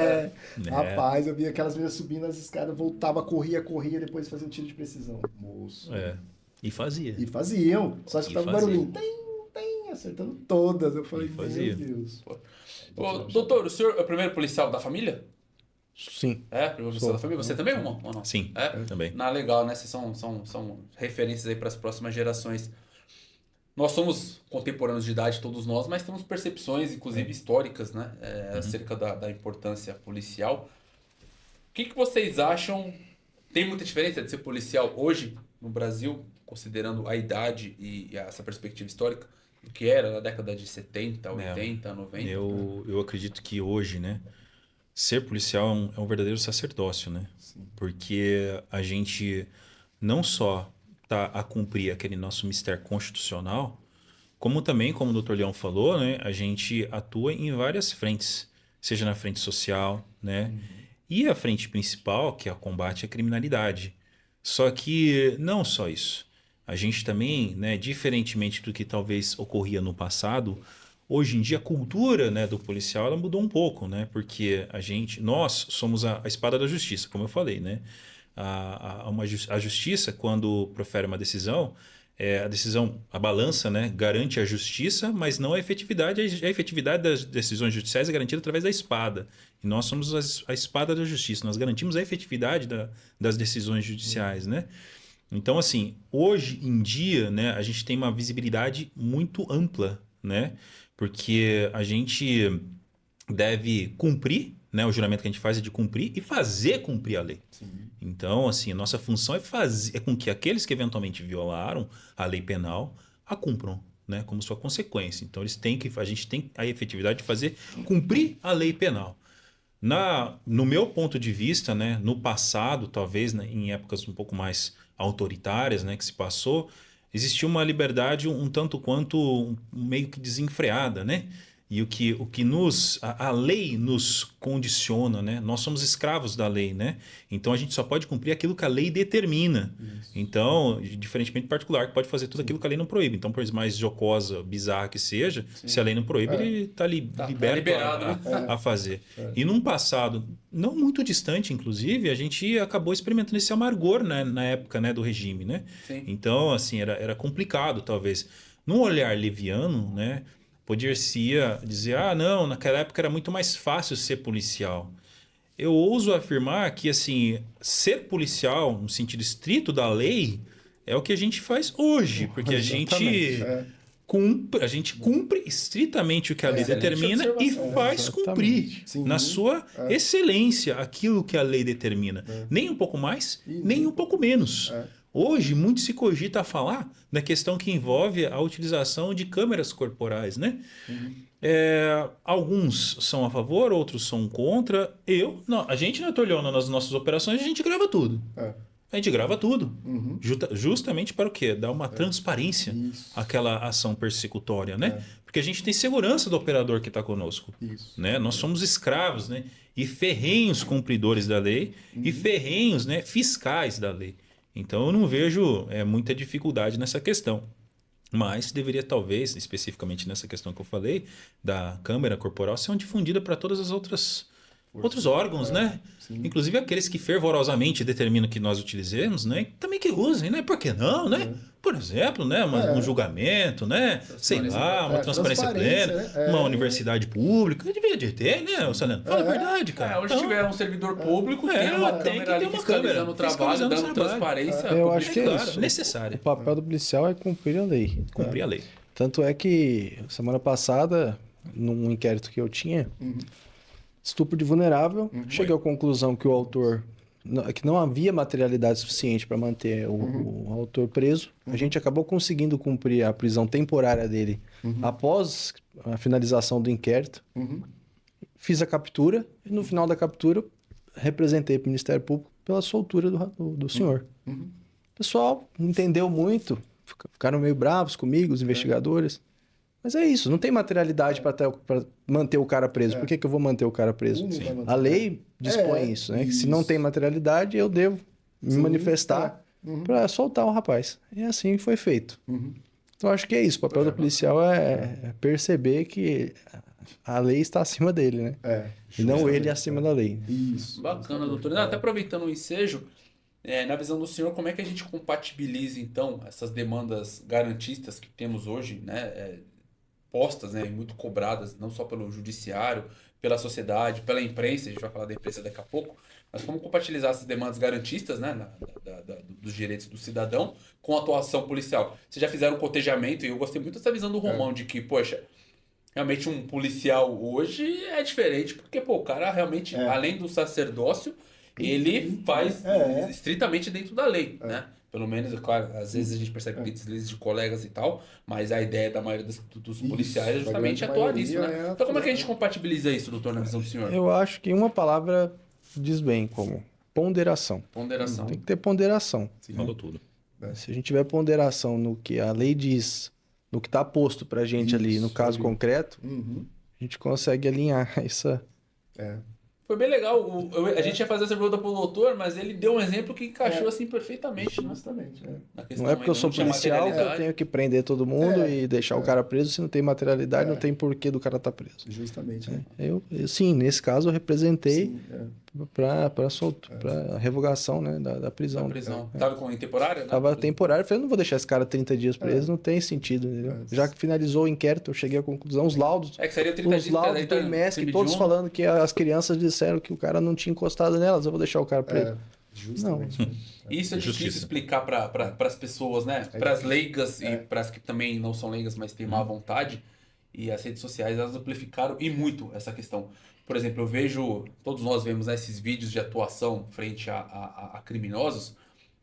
Rapaz, eu vi aquelas meninas subindo as escadas, voltava, corria, depois fazia um tiro de precisão. Moço. E fazia. E faziam. Só escutava um barulhinho. Tem, acertando todas. Eu falei, meu Deus. Doutor, o senhor é o primeiro policial da família? Sim. Primeiro policial da família? Você também, Romão? Ou não? Sim, também. Legal, né? Vocês são referências aí para as próximas gerações. Nós somos contemporâneos de idade, todos nós, mas temos percepções, inclusive históricas, né? Acerca da importância policial. O que vocês acham? Tem muita diferença de ser policial hoje no Brasil, considerando a idade e essa perspectiva histórica, do que era na década de 70, 80, 90? Eu acredito que hoje, né? Ser policial é um verdadeiro sacerdócio, né? Sim. Porque a gente não só está a cumprir aquele nosso mistério constitucional, como também, como o Dr. Leão falou, né, a gente atua em várias frentes, seja na frente social, né, e a frente principal, que é o combate à criminalidade. Só que não só isso. A gente também, né, diferentemente do que talvez ocorria no passado, hoje em dia a cultura, né, do policial ela mudou um pouco, né, porque nós somos a espada da justiça, como eu falei, né. A justiça, quando profere uma decisão, a balança, né, garante a justiça, mas não a efetividade. A efetividade das decisões judiciais é garantida através da espada. E nós somos a espada da justiça. Nós garantimos a efetividade das decisões judiciais, né? Então, assim, hoje em dia, né, a gente tem uma visibilidade muito ampla, né? Porque a gente deve cumprir, né? O juramento que a gente faz é de cumprir e fazer cumprir a lei. Sim. Então, assim, a nossa função é com que aqueles que eventualmente violaram a lei penal a cumpram, né? Como sua consequência. Então, a gente tem a efetividade de fazer cumprir a lei penal. No meu ponto de vista, né, no passado, talvez, né, em épocas um pouco mais autoritárias, né, que se passou, existia uma liberdade um tanto quanto meio que desenfreada, né? E a lei nos condiciona, né? Nós somos escravos da lei, né? Então a gente só pode cumprir aquilo que a lei determina. Isso. Então, diferentemente do particular, que pode fazer tudo aquilo que a lei não proíbe. Então, por mais jocosa, bizarra que seja, se a lei não proíbe, ele está liberado a fazer. E num passado não muito distante, inclusive, a gente acabou experimentando esse amargor, né, na época, né, do regime, né? Sim. Então, assim, era complicado, talvez. Num olhar leviano, né? Podia-se dizer, não, naquela época era muito mais fácil ser policial. Eu ouso afirmar que, assim, ser policial, no sentido estrito da lei, é o que a gente faz hoje. Porque a gente cumpre estritamente o que a lei determina e faz cumprir na sua excelência aquilo que a lei determina. Nem um pouco mais, nem um pouco menos. Hoje, muito se cogita a falar da questão que envolve a utilização de câmeras corporais, né? Alguns são a favor, outros são contra. A gente na Torleona, nas nossas operações, a gente grava tudo. A gente grava tudo. Justamente para o quê? Dar uma transparência àquela ação persecutória, né? Porque a gente tem segurança do operador que está conosco. Né? Nós somos escravos, né? E ferrenhos cumpridores da lei e ferrenhos, né, fiscais da lei. Então eu não vejo muita dificuldade nessa questão. Mas deveria talvez, especificamente nessa questão que eu falei, da câmera corporal, ser difundida para todas as outros órgãos, né? Sim. Inclusive aqueles que fervorosamente determinam que nós utilizemos, né? Também que usem, né? Por que não, né? Por exemplo, né? Um julgamento, né? Sei lá, uma transparência plena, né? Uma universidade pública. Devia de ter, né, Saleno? Fala a verdade, cara. Hoje tiver um servidor público, tem uma câmera ali fiscalizando o trabalho, dando transparência. Eu acho que é isso. Necessário. O papel do policial é cumprir a lei. Cumprir a lei. Tanto é que semana passada, num inquérito que eu tinha, estupro de vulnerável, cheguei à conclusão que o autor, que não havia materialidade suficiente para manter o autor preso. A gente acabou conseguindo cumprir a prisão temporária dele após a finalização do inquérito. Fiz a captura e no final da captura representei para o Ministério Público pela soltura do senhor. O pessoal não entendeu muito, ficaram meio bravos comigo, os investigadores. Mas é isso, não tem materialidade para manter o cara preso. Por que eu vou manter o cara preso? A lei dispõe isso, né? Que se não tem materialidade, eu devo me manifestar para soltar o rapaz. E assim foi feito. Então, acho que é isso. O papel do policial é perceber que a lei está acima dele, né? E não ele acima da lei. Isso. Bacana, doutor. Até aproveitando o ensejo, na visão do senhor, como é que a gente compatibiliza, então, essas demandas garantistas que temos hoje, né? Postas, né, e muito cobradas, não só pelo judiciário, pela sociedade, pela imprensa, a gente vai falar da imprensa daqui a pouco, mas como compatibilizar essas demandas garantistas, né, dos direitos do cidadão com a atuação policial. Vocês já fizeram um cotejamento, e eu gostei muito dessa visão do Romão, de que, poxa, realmente um policial hoje é diferente, porque, o cara realmente, além do sacerdócio, ele faz estritamente dentro da lei, né? Pelo menos, claro, às vezes a gente percebe deslizes de colegas e tal, mas a ideia da maioria dos policiais é justamente atuar nisso, né? Então como é que a gente compatibiliza isso, doutor, na visão do senhor? Eu acho que uma palavra diz bem, como ponderação. Ponderação. Tem que ter ponderação. Falou tudo. Se a gente tiver ponderação no que a lei diz, no que está posto para a gente ali, no caso concreto, a gente consegue alinhar essa... Foi bem legal. A gente ia fazer essa pergunta pro doutor, mas ele deu um exemplo que encaixou assim perfeitamente, né? Justamente. Não é porque eu sou policial que eu tenho que prender todo mundo e deixar o cara preso. Se não tem materialidade, não tem porquê do cara estar preso. Justamente. Sim, nesse caso eu representei para revogação, né, da prisão. Tava com temporária, né? Tava temporário. Eu falei, não vou deixar esse cara 30 dias preso, não tem sentido, entendeu? Já que finalizou o inquérito, eu cheguei à conclusão, os laudos... que seria 30 dias. Os laudos do MESC, todos falando que as crianças disseram que o cara não tinha encostado nelas, eu vou deixar o cara preso. Justamente. Não. Isso é difícil explicar para as pessoas, né? Para as leigas e para as que também não são leigas, mas têm má vontade. E as redes sociais, elas amplificaram e muito essa questão. Por exemplo, eu vejo, todos nós vemos, né, esses vídeos de atuação frente a criminosos.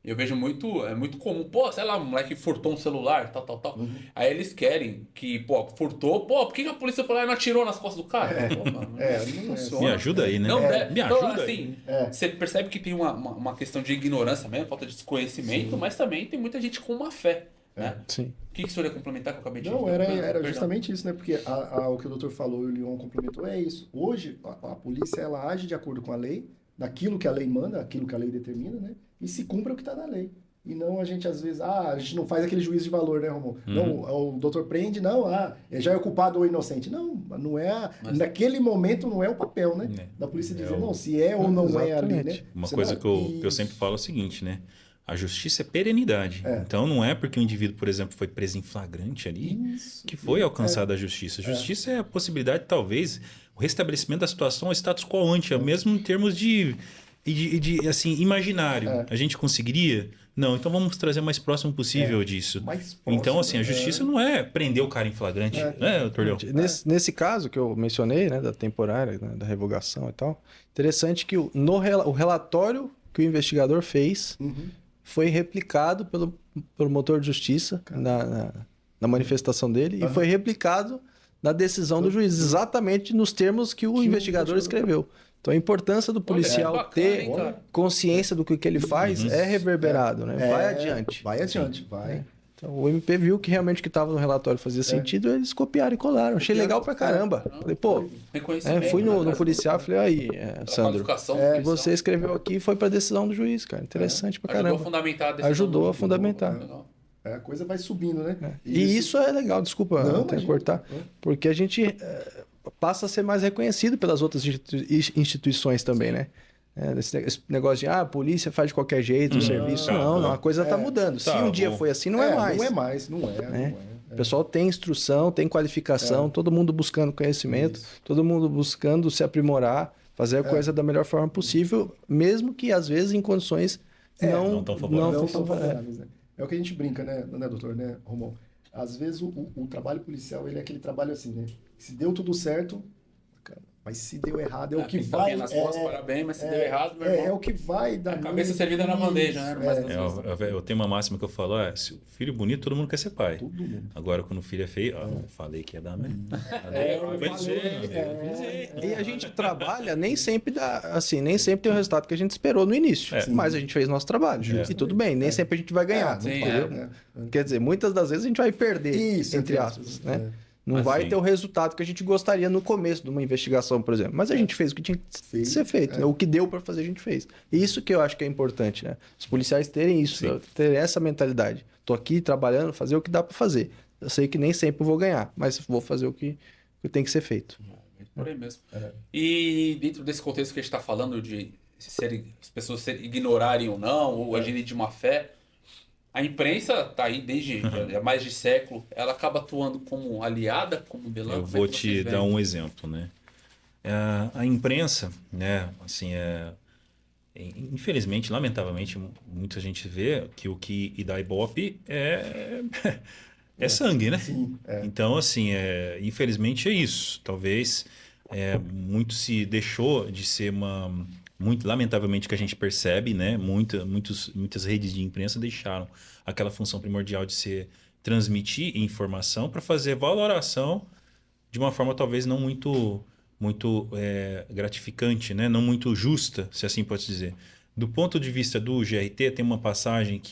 Eu vejo muito, é muito comum, pô, sei lá, um moleque furtou um celular, tal. Aí eles querem que, pô, furtou, pô, por que a polícia falou, não atirou nas costas do cara? Pô, mano, não funciona. Me ajuda aí, né? Me ajuda assim, você percebe que tem uma questão de ignorância mesmo, falta de desconhecimento, mas também tem muita gente com má fé, né? Sim. O que o senhor ia complementar que eu acabei de Não, era justamente isso, né? Porque o que o doutor falou e o Leon complementou é isso. Hoje, a polícia, ela age de acordo com a lei, daquilo que a lei manda, aquilo que a lei determina, né? E se cumpre o que está na lei. E não a gente, às vezes, a gente não faz aquele juízo de valor, né, Romão? Não, o doutor prende, não, já é o culpado ou inocente. Não é, naquele momento não é o papel, né? Da polícia dizer, não, se é ou não é ali, né? Uma coisa que eu sempre falo é o seguinte, né? A justiça é perenidade. Então, não é porque o indivíduo, por exemplo, foi preso em flagrante ali que foi alcançada a justiça. A justiça é a possibilidade, talvez, o restabelecimento da situação ao status quo ante, mesmo em termos de assim, imaginário. A gente conseguiria? Não, então vamos trazer o mais próximo possível disso. Então, assim, a justiça não é prender o cara em flagrante, né, doutor Leão? Nesse caso que eu mencionei, né, da temporária, né, da revogação e tal, interessante que o relatório que o investigador fez foi replicado pelo promotor de justiça na manifestação dele e foi replicado na decisão do juiz, exatamente nos termos que o investigador escreveu. Então a importância do policial ter consciência do que ele faz é reverberado, né? Vai adiante. Vai adiante, vai. Então o MP viu que realmente o que estava no relatório fazia sentido, eles copiaram e colaram. Achei legal pra caramba. Falei, pô, fui no policial e falei, aí, Sandro, o que você escreveu aqui foi pra decisão do juiz, cara. Interessante pra caramba. Ajudou a fundamentar. A coisa vai subindo, né? E isso é legal, desculpa até cortar, porque a gente passa a ser mais reconhecido pelas outras instituições também, né? Esse negócio de, a polícia faz de qualquer jeito o serviço. Não, a coisa tá mudando. Se um dia foi assim, não é mais. Não é mais, não é. O pessoal tem instrução, tem qualificação, todo mundo buscando conhecimento, todo mundo buscando se aprimorar, fazer a coisa da melhor forma possível, mesmo que às vezes em condições não tão favoráveis. Né? É o que a gente brinca, né doutor, né, Romão? Às vezes o trabalho policial, ele é aquele trabalho assim, né? Se deu tudo certo, mas se deu errado é o que vai... Nas costas, parabéns, mas se deu errado, meu irmão... É o que vai dar... A cabeça servida na bandeja, né? Eu tenho uma máxima que eu falo, se o filho é bonito, todo mundo quer ser pai. Todo mundo. Agora, quando o filho é feio, falei que ia dar, né? E a gente trabalha, nem sempre dá, assim, nem sempre tem o resultado que a gente esperou no início. Mas a gente fez nosso trabalho. E tudo bem, nem sempre a gente vai ganhar. Quer dizer, muitas das vezes a gente vai perder, entre aspas, né? Não vai ter o resultado que a gente gostaria no começo de uma investigação, por exemplo. Mas a gente fez o que tinha que ser feito. Né? O que deu para fazer, a gente fez. E isso que eu acho que é importante, né? Os policiais terem isso, terem essa mentalidade. Tô aqui trabalhando, fazer o que dá para fazer. Eu sei que nem sempre eu vou ganhar, mas vou fazer o que tem que ser feito. Por aí mesmo. E dentro desse contexto que a gente está falando de as pessoas ignorarem ou não, ou agirem de má fé, a imprensa está aí desde mais de século, ela acaba atuando como aliada, como belão. Eu vou te dar um exemplo, né? A imprensa, né? Assim, infelizmente, lamentavelmente, muita gente vê que o que dá ibope é sangue, né? Sim, Então, assim, infelizmente é isso. Talvez muito se deixou de ser muito lamentavelmente que a gente percebe, né? Muitas redes de imprensa deixaram aquela função primordial de ser transmitir informação para fazer valoração de uma forma talvez não muito gratificante, né? Não muito justa, se assim pode dizer. Do ponto de vista do GRT, tem uma passagem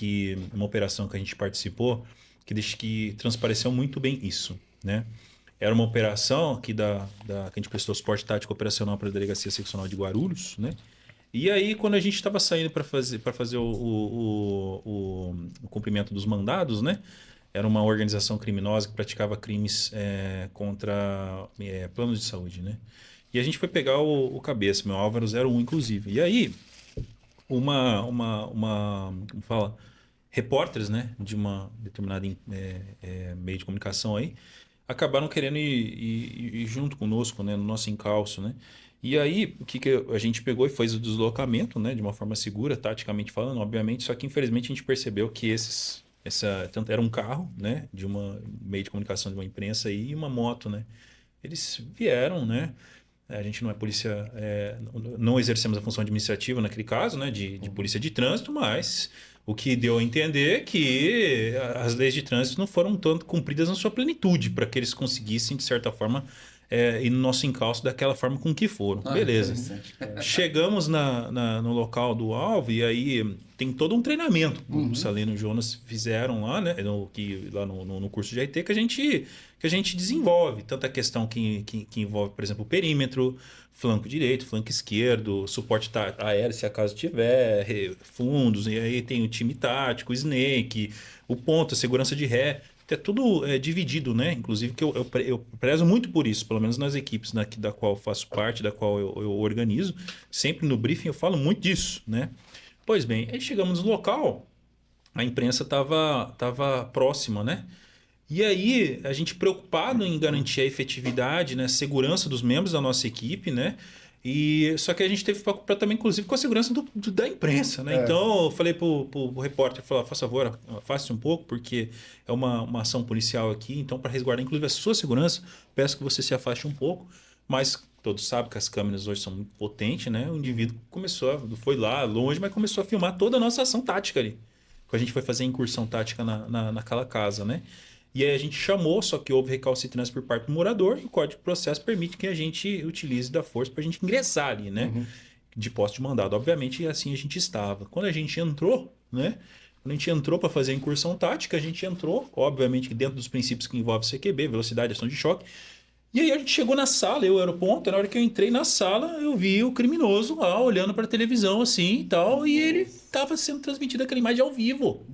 uma operação que a gente participou, que transpareceu muito bem isso, né? Era uma operação que a gente prestou suporte tático operacional para a Delegacia Seccional de Guarulhos, né? E aí, quando a gente estava saindo para fazer o cumprimento dos mandados, né? Era uma organização criminosa que praticava crimes contra planos de saúde, né? E a gente foi pegar o cabeça, meu alvo era o 01, inclusive. E aí, como fala, repórteres, né, de uma determinada meio de comunicação aí, acabaram querendo ir junto conosco, né, no nosso encalço, né? E aí, o que a gente pegou e fez o deslocamento, né, de uma forma segura, taticamente falando, obviamente, só que infelizmente a gente percebeu que tanto era um carro, né, de uma meio de comunicação de uma imprensa aí, e uma moto, né? Eles vieram, né? A gente não é polícia, não exercemos a função administrativa naquele caso, né, de polícia de trânsito, mas o que deu a entender é que as leis de trânsito não foram tanto cumpridas na sua plenitude, para que eles conseguissem, de certa forma, ir no nosso encalço daquela forma com que foram. Beleza. Chegamos no local do alvo e aí tem todo um treinamento que o Saleno e o Jonas fizeram lá, né, lá no curso de IT que a gente desenvolve. Tanto a questão que envolve, por exemplo, o perímetro, flanco direito, flanco esquerdo, suporte aéreo, se acaso tiver, fundos, e aí tem o time tático, o snake, o ponto, a segurança de ré. É tudo dividido, né? Inclusive que eu prezo muito por isso, pelo menos nas equipes da qual eu faço parte, da qual eu organizo. Sempre no briefing eu falo muito disso, né? Pois bem, aí chegamos no local, a imprensa estava próxima, né? E aí, a gente preocupado em garantir a efetividade, né, a segurança dos membros da nossa equipe, né? Só que a gente teve que preocupar também, inclusive, com a segurança da imprensa, né? Então, eu falei pro repórter, por favor, afaste um pouco, porque é uma ação policial aqui, então, para resguardar, inclusive, a sua segurança, peço que você se afaste um pouco, mas todos sabem que as câmeras hoje são muito potentes, né? O indivíduo foi lá longe, mas começou a filmar toda a nossa ação tática ali. Quando a gente foi fazer a incursão tática naquela casa, né? E aí a gente chamou, só que houve recalcitrância por parte do morador e o Código de Processo permite que a gente utilize da força para a gente ingressar ali, né? De posse de mandado. Obviamente, assim a gente estava. Quando a gente entrou, né? Quando a gente entrou para fazer a incursão tática, a gente entrou, obviamente, dentro dos princípios que envolvem CQB, velocidade, ação de choque. E aí a gente chegou na sala, eu era o ponto, na hora que eu entrei na sala, eu vi o criminoso lá olhando para a televisão assim e tal, e ele estava sendo transmitido aquela imagem ao vivo.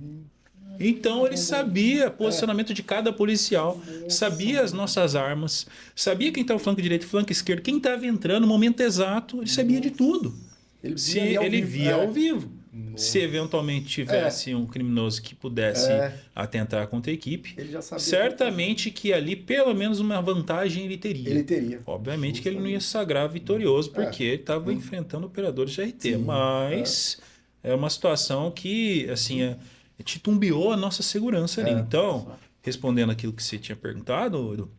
Então ele sabia o posicionamento de cada policial, sabia as nossas armas, sabia quem estava no flanco direito e flanco esquerdo, quem estava entrando no momento exato, ele sabia de tudo. Ele via ao vivo. Se eventualmente tivesse um criminoso que pudesse atentar contra a equipe, ele já sabia certamente que ali pelo menos uma vantagem ele teria. Ele teria. Obviamente justamente que ele não ia sagrar vitorioso porque ele estava enfrentando operadores de RT, mas é uma situação que assim titubeou a nossa segurança ali. Então, respondendo aquilo que você tinha perguntado,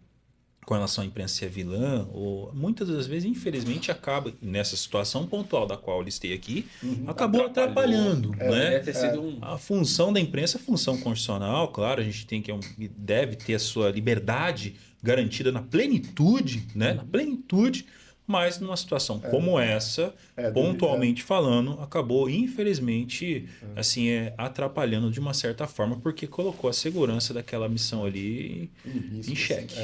com relação à imprensa se é vilã, ou muitas das vezes, infelizmente, acaba, nessa situação pontual da qual eu listei aqui, acabou atrapalhando. Né? Deve ter sido A função da imprensa é função constitucional, claro, a gente deve ter a sua liberdade garantida na plenitude, né? Na plenitude, mas numa situação como essa, pontualmente falando, acabou, infelizmente, assim, atrapalhando de uma certa forma, porque colocou a segurança daquela missão ali em xeque.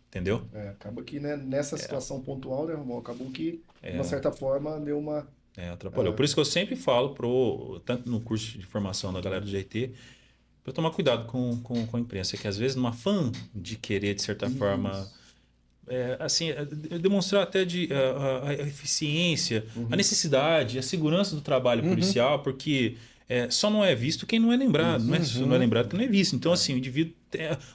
Entendeu? Acaba que nessa situação pontual, né, Romão? Acabou que, de uma certa forma, deu uma... atrapalhou. Por isso que eu sempre falo, tanto no curso de formação da galera do GT, para tomar cuidado com a imprensa, que às vezes, numa fã de querer, de certa forma... demonstrar até a eficiência, a necessidade, a segurança do trabalho policial, porque só não é visto quem não é lembrado, né? Se não é lembrado, quem não é visto. Então, assim, o indivíduo.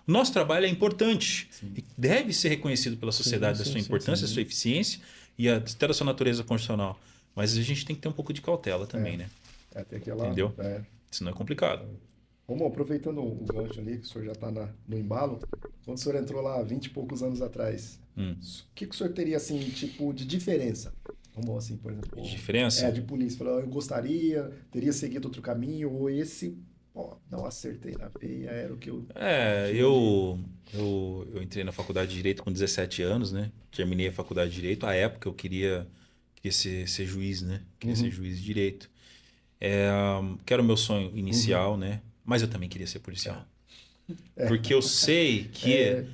O nosso trabalho é importante e deve ser reconhecido pela sociedade da sua importância, da sua eficiência e até da sua natureza constitucional. Mas a gente tem que ter um pouco de cautela também, né? Entendeu? Senão é complicado. Vamos aproveitando o gancho ali, que o senhor já está no embalo. Quando o senhor entrou lá 20 e poucos anos atrás, o que o senhor teria, assim, tipo, de diferença? Vamos assim, por exemplo... De diferença? De polícia. Falou, eu gostaria, teria seguido outro caminho, ou esse... não acertei na veia, era o que eu... Eu entrei na faculdade de Direito com 17 anos, né? Terminei a faculdade de Direito. À época eu queria ser juiz, né? Queria ser juiz de Direito. que era o meu sonho inicial, né? Mas eu também queria ser policial. Porque eu sei que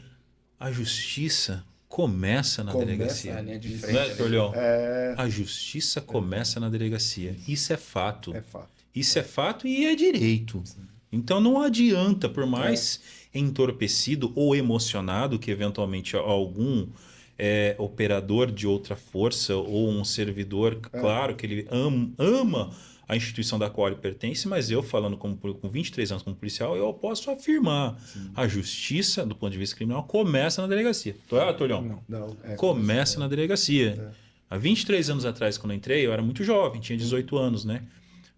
a justiça começa na delegacia. A linha de Não frente, é, Torleão? É, A justiça começa na delegacia. Isso é fato. é fato. Isso é fato e é direito. Então não adianta, por mais entorpecido ou emocionado que eventualmente algum operador de outra força ou um servidor, claro que ele ama a instituição da qual ele pertence, mas eu falando com 23 anos como policial, eu posso afirmar, a justiça, do ponto de vista criminal, começa na delegacia. Torleão? Não. Começa na delegacia. Há 23 anos atrás, quando eu entrei, eu era muito jovem, tinha 18 anos, né?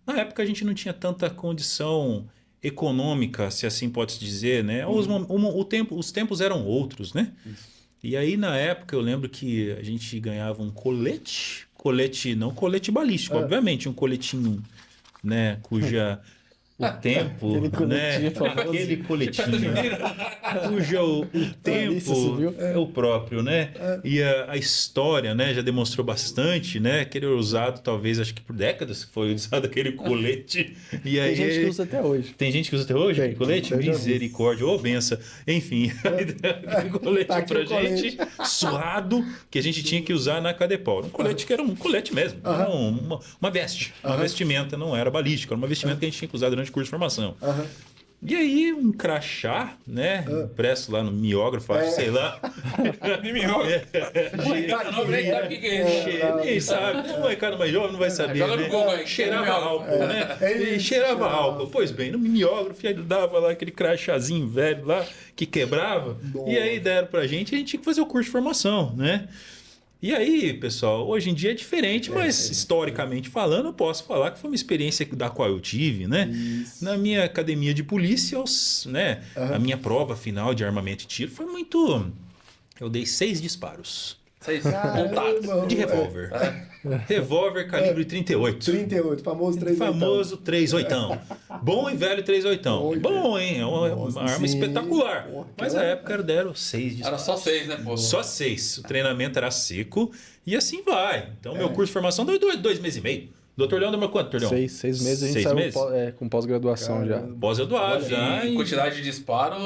Na época a gente não tinha tanta condição econômica, se assim pode-se dizer, né? Os tempos eram outros, né? E aí, na época, eu lembro que a gente ganhava um colete, não colete balístico, obviamente, um coletinho, né? Cuja o tempo, aquele coletinho, cuja o tempo é o próprio, né? E a história, né, já demonstrou bastante, né? Aquele usado, talvez, acho que por décadas foi usado aquele colete. E aí, tem gente que usa até hoje. Tem gente que usa até hoje aquele colete? Misericórdia, ô benção. Enfim, aquele colete Tá pra gente, suado, que a gente tinha que usar na Cadepol. Um colete que era um colete mesmo, era uma veste, uma vestimenta, não era balística, era uma vestimenta que a gente tinha que usar durante o curso de formação. E aí, um crachá, né? Impresso lá no miógrafo, sei lá. Nem sabe. O molecada mais jovem não vai saber. Joga no Google aí. Cheirava álcool, né? E cheirava álcool. Pois bem, no miógrafo, aí dava lá aquele crachazinho velho lá que quebrava. E aí deram pra gente, a gente tinha que fazer o curso de formação, né? E aí, pessoal, hoje em dia é diferente, mas historicamente falando, eu posso falar que foi uma experiência da qual eu tive, né? Isso. Na minha academia de polícia, né? A minha prova final de armamento e tiro foi muito... Eu dei 6 disparos. 6 contatos. De revólver. Revólver calibre 38. 38, famoso 38. Famoso 38. Bom e velho 38. Bom, hein? É uma arma espetacular. Mas na época deram 6 disparos. Era só 6, né, pô? Só 6. O treinamento era seco e assim vai. Então, meu curso de formação deu 2 meses e meio. Doutor Leão demorou quanto, Doutor Leão? 6 meses a gente saiu com pós-graduação já. Pós-graduado já. E quantidade de disparo...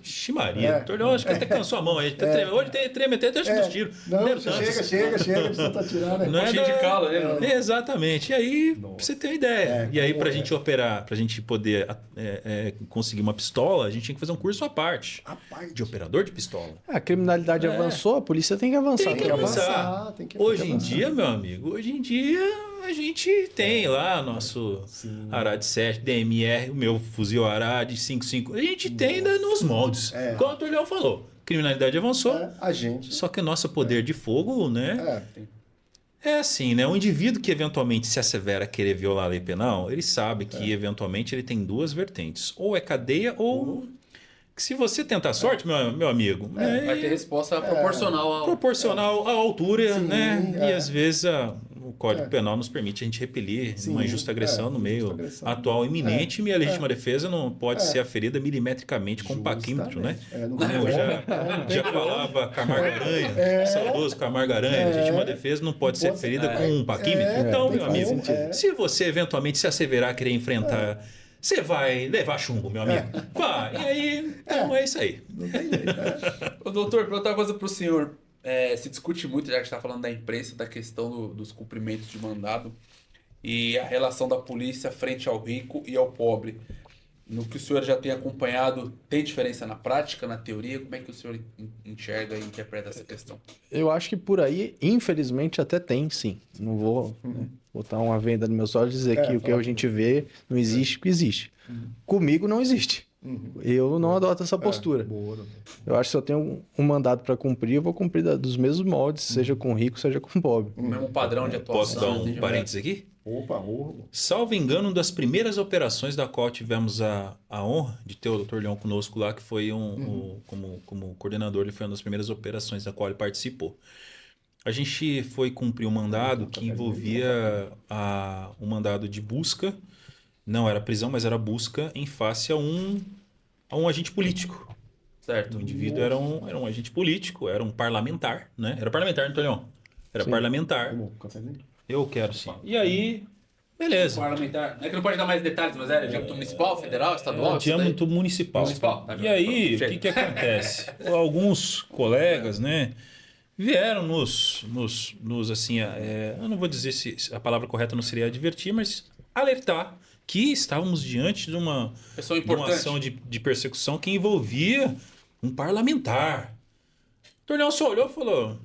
Vixe Maria. Doutor Leão, acho que até cansou a mão aí. Hoje treme até dos tiros. Não, chega, de tá tirando. Não é cheio de cala, né? Exatamente. E aí, pra você ter uma ideia. E aí, pra gente operar, pra gente poder conseguir uma pistola, a gente tinha que fazer um curso à parte. De operador de pistola. A criminalidade avançou, a polícia tem que avançar. Tem que avançar. Hoje em dia, meu amigo, a gente tem lá nosso Arad 7, DMR, o meu fuzil Arad 5.5. A gente tem ainda nos moldes. Como o Dr. Leão falou, criminalidade avançou. A gente. Só que o nosso poder de fogo, né? É assim, né? Um indivíduo que eventualmente se assevera a querer violar a lei penal, ele sabe que eventualmente ele tem 2 vertentes. Ou é cadeia ou... Se você tentar sorte, meu amigo... vai ter resposta proporcional à altura, né? E às vezes o Código Penal nos permite a gente repelir uma injusta agressão no meio atual imenente e a legítima defesa não pode ser aferida milimetricamente com um paquímetro, né? Como já falava Camargo Aranha, saudoso Camargo Aranha, a legítima defesa não pode ser aferida com um paquímetro. Então, meu amigo, se você eventualmente se asseverar a querer enfrentar... Você vai levar chumbo, meu amigo. Vai. E aí, então é isso aí. Não tem jeito. Ô, doutor, outra coisa pro senhor. Se discute muito, já que está falando da imprensa, da questão dos cumprimentos de mandado e a relação da polícia frente ao rico e ao pobre. No que o senhor já tem acompanhado, tem diferença na prática, na teoria? Como é que o senhor enxerga e interpreta essa questão? Eu acho que por aí, infelizmente, até tem, sim. Não vou botar uma venda no meu olhos e dizer que o que a gente vê não existe, porque existe. Comigo não existe. Eu não adoto essa postura. Eu acho que se eu tenho um mandado para cumprir, eu vou cumprir dos mesmos moldes, seja com rico, seja com pobre. O mesmo padrão de atuação. Posso dar um parênteses aqui? Salvo engano, das primeiras operações da qual tivemos a honra de ter o Dr. Leão conosco lá, que foi como coordenador, ele foi uma das primeiras operações da qual ele participou. A gente foi cumprir um mandado que envolvia um mandado de busca, não era prisão, mas era busca em face a um agente político. Certo? O indivíduo era um agente político, era um parlamentar, né? Era parlamentar, Dr. Leão? Era parlamentar. Eu quero sim. E aí, Beleza. Parlamentar. É que não pode dar mais detalhes, mas é de âmbito municipal, federal, estadual? De âmbito municipal. Tá, E aí, chega. o que acontece? Alguns colegas, né, vieram nos assim, eu não vou dizer se a palavra correta não seria advertir, mas alertar que estávamos diante de uma ação de persecução que envolvia um parlamentar. O Tornel só olhou e falou: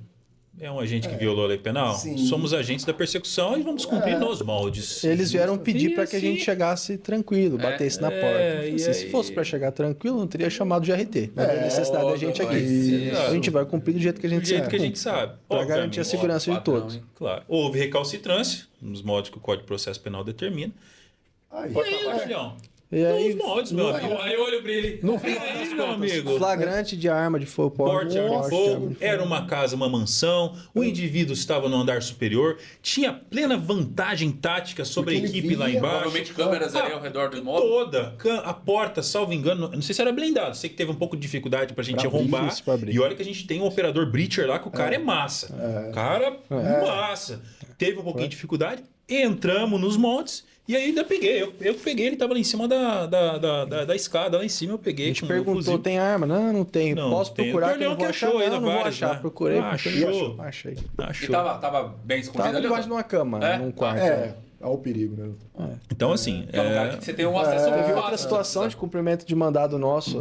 é um agente que violou a lei penal? Sim. Somos agentes da persecução e vamos cumprir nos moldes. Eles vieram pedir para que a assim, gente chegasse tranquilo, batesse na porta. Se fosse para chegar tranquilo, não teria chamado de RT. Não havia necessidade da gente aqui. A gente vai cumprir do jeito que a gente sabe. Para garantir a segurança de todos. Claro. Houve recalcitrância, nos moldes que o Código de Processo Penal determina. E aí, Julião? E aí, nos moldes, meu amigo. Aí olho pra ele. Aí, meu amigo. Flagrante de arma de fogo. Porte de arma de fogo. Era uma casa, uma mansão. O indivíduo estava no andar superior. Tinha plena vantagem tática sobre a equipe lá embaixo. Provavelmente câmeras ali ao redor do imóvel. Toda. A porta, salvo engano, não sei se era blindado. Sei que teve um pouco de dificuldade pra gente arrombar. abrir. E olha que a gente tem um operador breacher lá, que o cara é massa. O cara massa. Teve um pouquinho de dificuldade. Entramos nos moldes. E aí ainda peguei. Eu peguei, ele tava lá em cima da escada, lá em cima eu peguei. A gente perguntou, tem arma? Não tenho. Não, Posso procurar? O Torneão que achou ainda não vou vários, achar. né? Procurei. Achei. E tava bem escondido Tava ali? debaixo de uma cama, num quarto. Olha o perigo, né? Então, assim... É um lugar que você tem um acesso Teve fácil, outra situação de cumprimento de mandado nosso,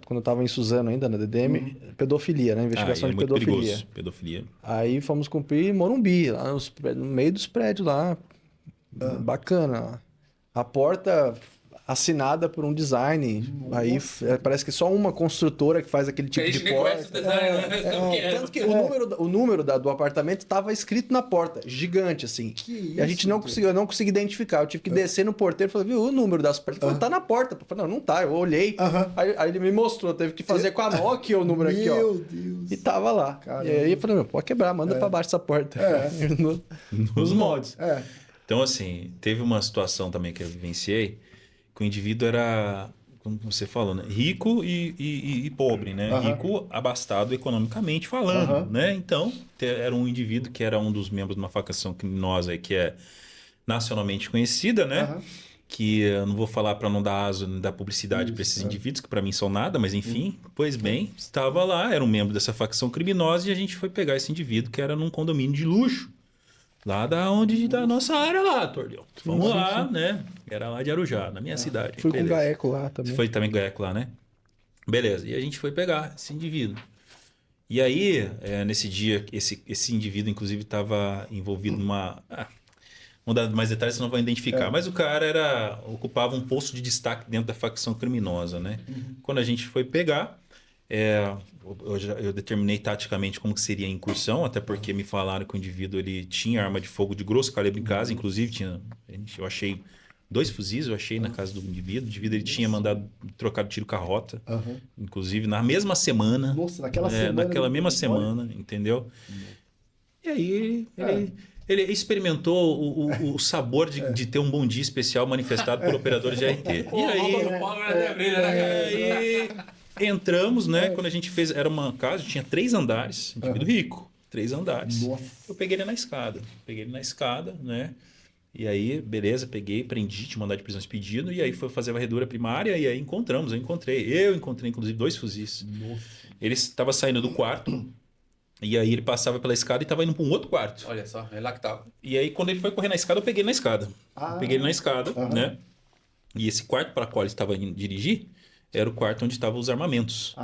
quando eu estava em Suzano ainda, na DDM, pedofilia, né? Investigação de muito pedofilia. perigoso, pedofilia. Aí fomos cumprir em Morumbi, lá no meio dos prédios lá. Bacana. A porta assinada por um design. Aí parece que só uma construtora que faz aquele tipo de nem porta. conhece o design, né? Tanto que o número do apartamento estava escrito na porta, gigante assim. E a gente não conseguia identificar. Eu tive que descer no porteiro e falei, viu, o número das portas? Ele falou, tá na porta. Eu falei, não tá. Eu olhei. Aí ele me mostrou, teve que fazer com a mão aqui o número aqui, ó. Meu Deus. E tava lá. Caramba. E aí eu falei, pode quebrar, manda pra baixo essa porta. Nos moldes. É. Então, assim, teve uma situação também que eu vivenciei, que o indivíduo era, como você falou, né? Rico e pobre, né? Rico, abastado economicamente falando, né? Então, era um indivíduo que era um dos membros de uma facção criminosa aí, que é nacionalmente conhecida, né? Que eu não vou falar para não dar aso, não dar publicidade para esses indivíduos, que para mim são nada, mas enfim. Pois bem, estava lá, era um membro dessa facção criminosa e a gente foi pegar esse indivíduo que era num condomínio de luxo. Lá da nossa área lá, Tordeão. Vamos lá, né? Era lá de Arujá, na minha cidade. Fui com o Gaeco lá também. Foi também com o Gaeco lá, né? Beleza. E a gente foi pegar esse indivíduo. E aí, nesse dia, esse indivíduo, inclusive, estava envolvido numa... Vou dar mais detalhes, senão vai identificar. Mas o cara ocupava um posto de destaque dentro da facção criminosa, né? Quando a gente foi pegar... Eu determinei taticamente como que seria a incursão, até porque me falaram que o indivíduo ele tinha arma de fogo de grosso calibre em casa, inclusive eu achei 2 fuzis, eu achei na casa do indivíduo. O indivíduo ele tinha mandado trocar o tiro com a rota, inclusive na mesma semana. Nossa, naquela semana. Naquela mesma semana, entendeu? E aí ele experimentou o sabor de ter um bom dia especial manifestado por operadores de RT. E aí entramos, né? Quando a gente fez... Era uma casa, tinha 3 andares. Indivíduo rico. 3 andares. Nossa. Eu peguei ele na escada. Né? E aí, beleza, peguei, prendi, tinha mandado de prisão expedido. E aí foi fazer a varredura primária. E aí encontramos, eu encontrei, inclusive, 2 fuzis. Nossa. Ele estava saindo do quarto. E aí ele passava pela escada e estava indo para um outro quarto. Olha só, é lá que tava. E aí quando ele foi correr na escada, eu peguei ele na escada. Peguei ele na escada, né? E esse quarto para qual ele estava indo dirigir... Era o quarto onde estavam os armamentos.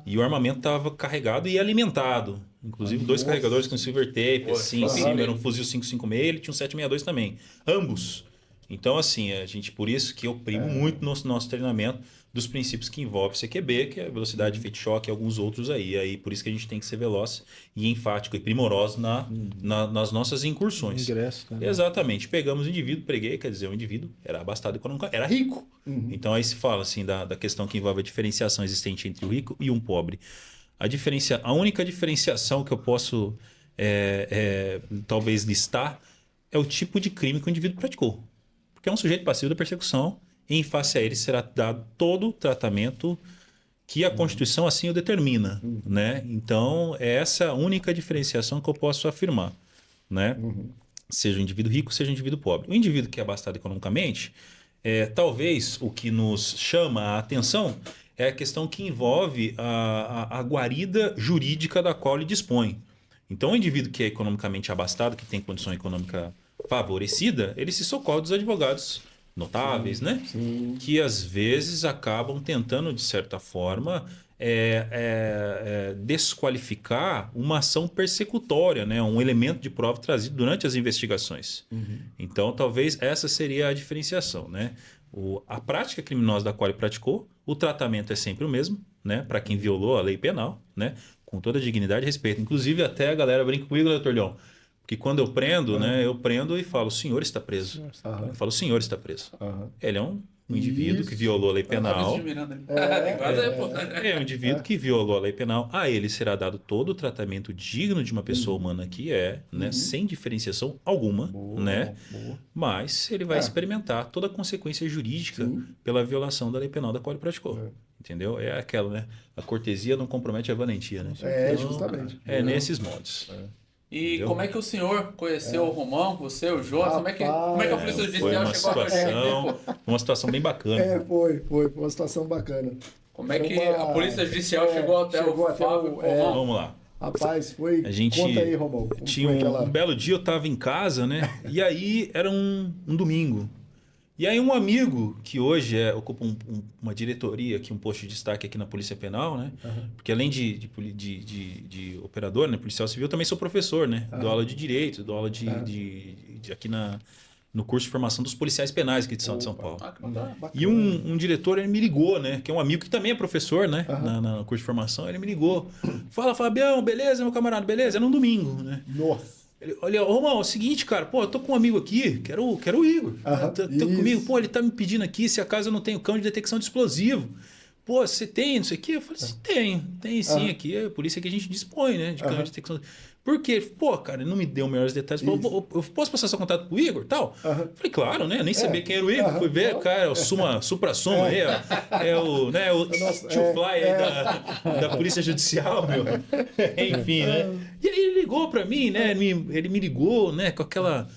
E o armamento estava carregado e alimentado. Inclusive 2 carregadores com silver tape, assim, em cima. Era um fuzil 5.56, ele tinha um 7.62 também. Ambos. Então, assim, por isso que eu primo muito no nosso treinamento dos princípios que envolve CQB, que é velocidade, efeito choque e alguns outros aí. Aí. Por isso que a gente tem que ser veloz e enfático e primoroso nas nossas incursões. Ingresso, né? Exatamente. Pegamos o indivíduo, preguei, quer dizer, o indivíduo era abastado economicamente, era rico. Então aí se fala assim da questão que envolve a diferenciação existente entre o rico e um pobre. A única diferenciação que eu posso talvez listar é o tipo de crime que o indivíduo praticou. Porque é um sujeito passivo da persecução e em face a ele será dado todo o tratamento que a Constituição assim o determina. Né? Então, é essa a única diferenciação que eu posso afirmar. Né? seja o indivíduo rico, seja o indivíduo pobre. O indivíduo que é abastado economicamente, talvez o que nos chama a atenção é a questão que envolve a guarida jurídica da qual ele dispõe. Então, o indivíduo que é economicamente abastado, que tem condição econômica favorecida, ele se socorre dos advogados notáveis, né? Sim. Que às vezes acabam tentando, de certa forma, desqualificar uma ação persecutória, né? Um elemento de prova trazido durante as investigações. Então, talvez essa seria a diferenciação, né? A prática criminosa da qual ele praticou, o tratamento é sempre o mesmo, né? Para quem violou a lei penal, né? Com toda a dignidade e respeito. Inclusive, até a galera brinca comigo, né, Torleão? Porque quando eu prendo, né? Eu prendo e falo, o senhor está preso. Eu falo, o senhor está preso. Ele é um indivíduo que violou a lei penal. É um indivíduo que violou a lei penal. A ele será dado todo o tratamento digno de uma pessoa humana que né? Sem diferenciação alguma, né? Mas ele vai experimentar toda a consequência jurídica pela violação da lei penal da qual ele praticou. Entendeu? É aquela, né? A cortesia não compromete a valentia, né? Então, justamente. Nesses modos. E Entendeu? como é que o senhor conheceu o Romão, você, o Jonas? Como é que a Polícia Judicial chegou a uma situação bem bacana. Foi uma situação bacana. Como é que a Polícia Judicial chegou até o Fábio Romão? Vamos lá. Rapaz, conta aí, Romão. Tinha um belo dia, eu estava em casa, né? E aí era um domingo. E aí um amigo que hoje ocupa uma diretoria, aqui, um posto de destaque aqui na Polícia Penal, né? Porque além de operador, né, policial civil, eu também sou professor, né? Dou aula de direito, dou aula aqui no curso de formação dos policiais penais aqui de São Paulo. E um diretor, ele me ligou, né? Que é um amigo que também é professor, né? No curso de formação, ele me ligou. Fala, Fabião, beleza, meu camarada? Beleza? Era um domingo, né? Nossa. Olha, Romão, é o seguinte, cara, pô, eu tô com um amigo aqui, que era o Igor. Tá comigo, pô, ele tá me pedindo aqui se acaso eu não tenho cão de detecção de explosivo. Pô, você tem isso aqui? Eu falei assim, tem sim aqui, é por isso que a gente dispõe, né, de cão de detecção. Por quê? Pô, cara, ele não me deu maiores detalhes. Falou, eu posso passar seu contato pro Igor e tal? Falei, claro, né? Eu nem sabia quem era o Igor. Fui ver, cara, é o supra-suma aí, ó. É o tio Fly aí da Polícia Judicial, meu. Enfim, né? E aí ele ligou pra mim, né? Ele me ligou, né? Com aquela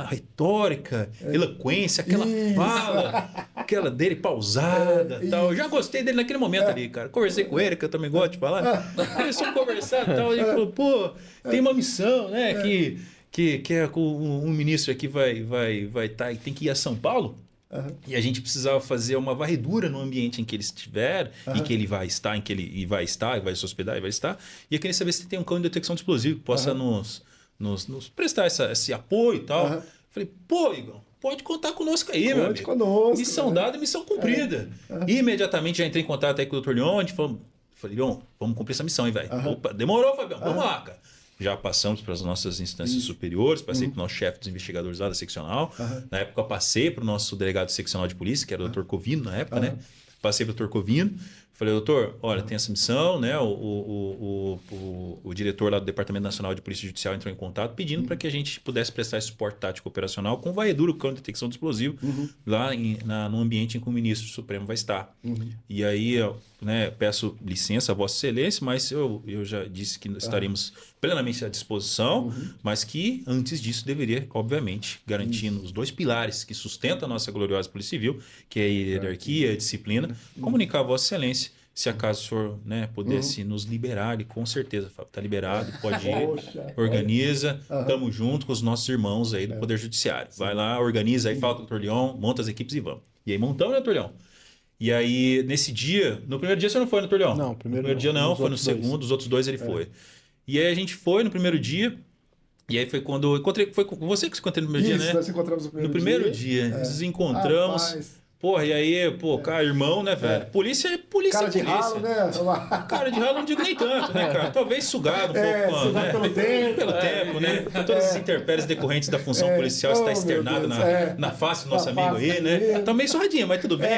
retórica, eloquência, aquela fala, aquela dele pausada e tal. Eu já gostei dele naquele momento ali, cara. Conversei com ele, que eu também gosto de falar. Começou a conversar e tal. Ele falou, pô, tem uma missão, né? Que é um ministro aqui vai tem que ir a São Paulo. E a gente precisava fazer uma varredura no ambiente em que ele estiver e que ele vai estar, em que ele vai estar, vai se hospedar e vai estar. E eu queria saber se tem um cão de detecção de explosivo que possa nos prestar esse apoio e tal. Falei, pô, Igor, pode contar conosco aí, meu amigo. Conosco, missão dada, missão cumprida. Imediatamente já entrei em contato aí com o Dr. Leon, falei, Leon, vamos cumprir essa missão, hein, velho. Opa, demorou, Fabião, vamos lá, cara. Já passamos para as nossas instâncias superiores, passei para o nosso chefe dos investigadores lá da seccional. Na época, passei para o nosso delegado seccional de polícia, que era o Dr. Covino na época, né? Passei para o Dr. Covino. Falei, doutor, olha, tem essa missão, né? O diretor lá do Departamento Nacional de Polícia Judicial entrou em contato pedindo para que a gente pudesse prestar esse suporte tático operacional com varredura, com detecção de explosivo, lá no ambiente em que o ministro Supremo vai estar. E aí, né, peço licença a Vossa Excelência, mas eu já disse que estaremos plenamente à disposição, mas que antes disso deveria, obviamente, garantindo os dois pilares que sustentam a nossa gloriosa Polícia Civil, que é a hierarquia, a disciplina, comunicar a Vossa Excelência. Se acaso o senhor, né, pudesse nos liberar, e com certeza, Fábio, está liberado, pode ir, organiza, estamos junto com os nossos irmãos aí do Poder Judiciário. Vai lá, organiza aí, fala com o Dr. Leon, monta as equipes e vamos. E aí montamos, né, Dr. Leon? E aí, nesse dia, no primeiro dia você não foi, né, Dr. Leon? Não, no primeiro dia não, foi no segundo, os outros dois ele foi. E aí a gente foi no primeiro dia, e aí foi quando eu encontrei, foi com você que se encontrei no primeiro dia, né? Nós encontramos no primeiro dia. Nos encontramos. Porra, e aí, cara, irmão, né, velho? Polícia é polícia. Cara de ralo, né? Cara de ralo não digo nem tanto, né, cara? Talvez sugado um pouco, né? Pelo tempo, né? Todas as intempéries decorrentes da função policial está externado na face do nosso amigo aí, né? Tá meio surradinha, mas tudo bem.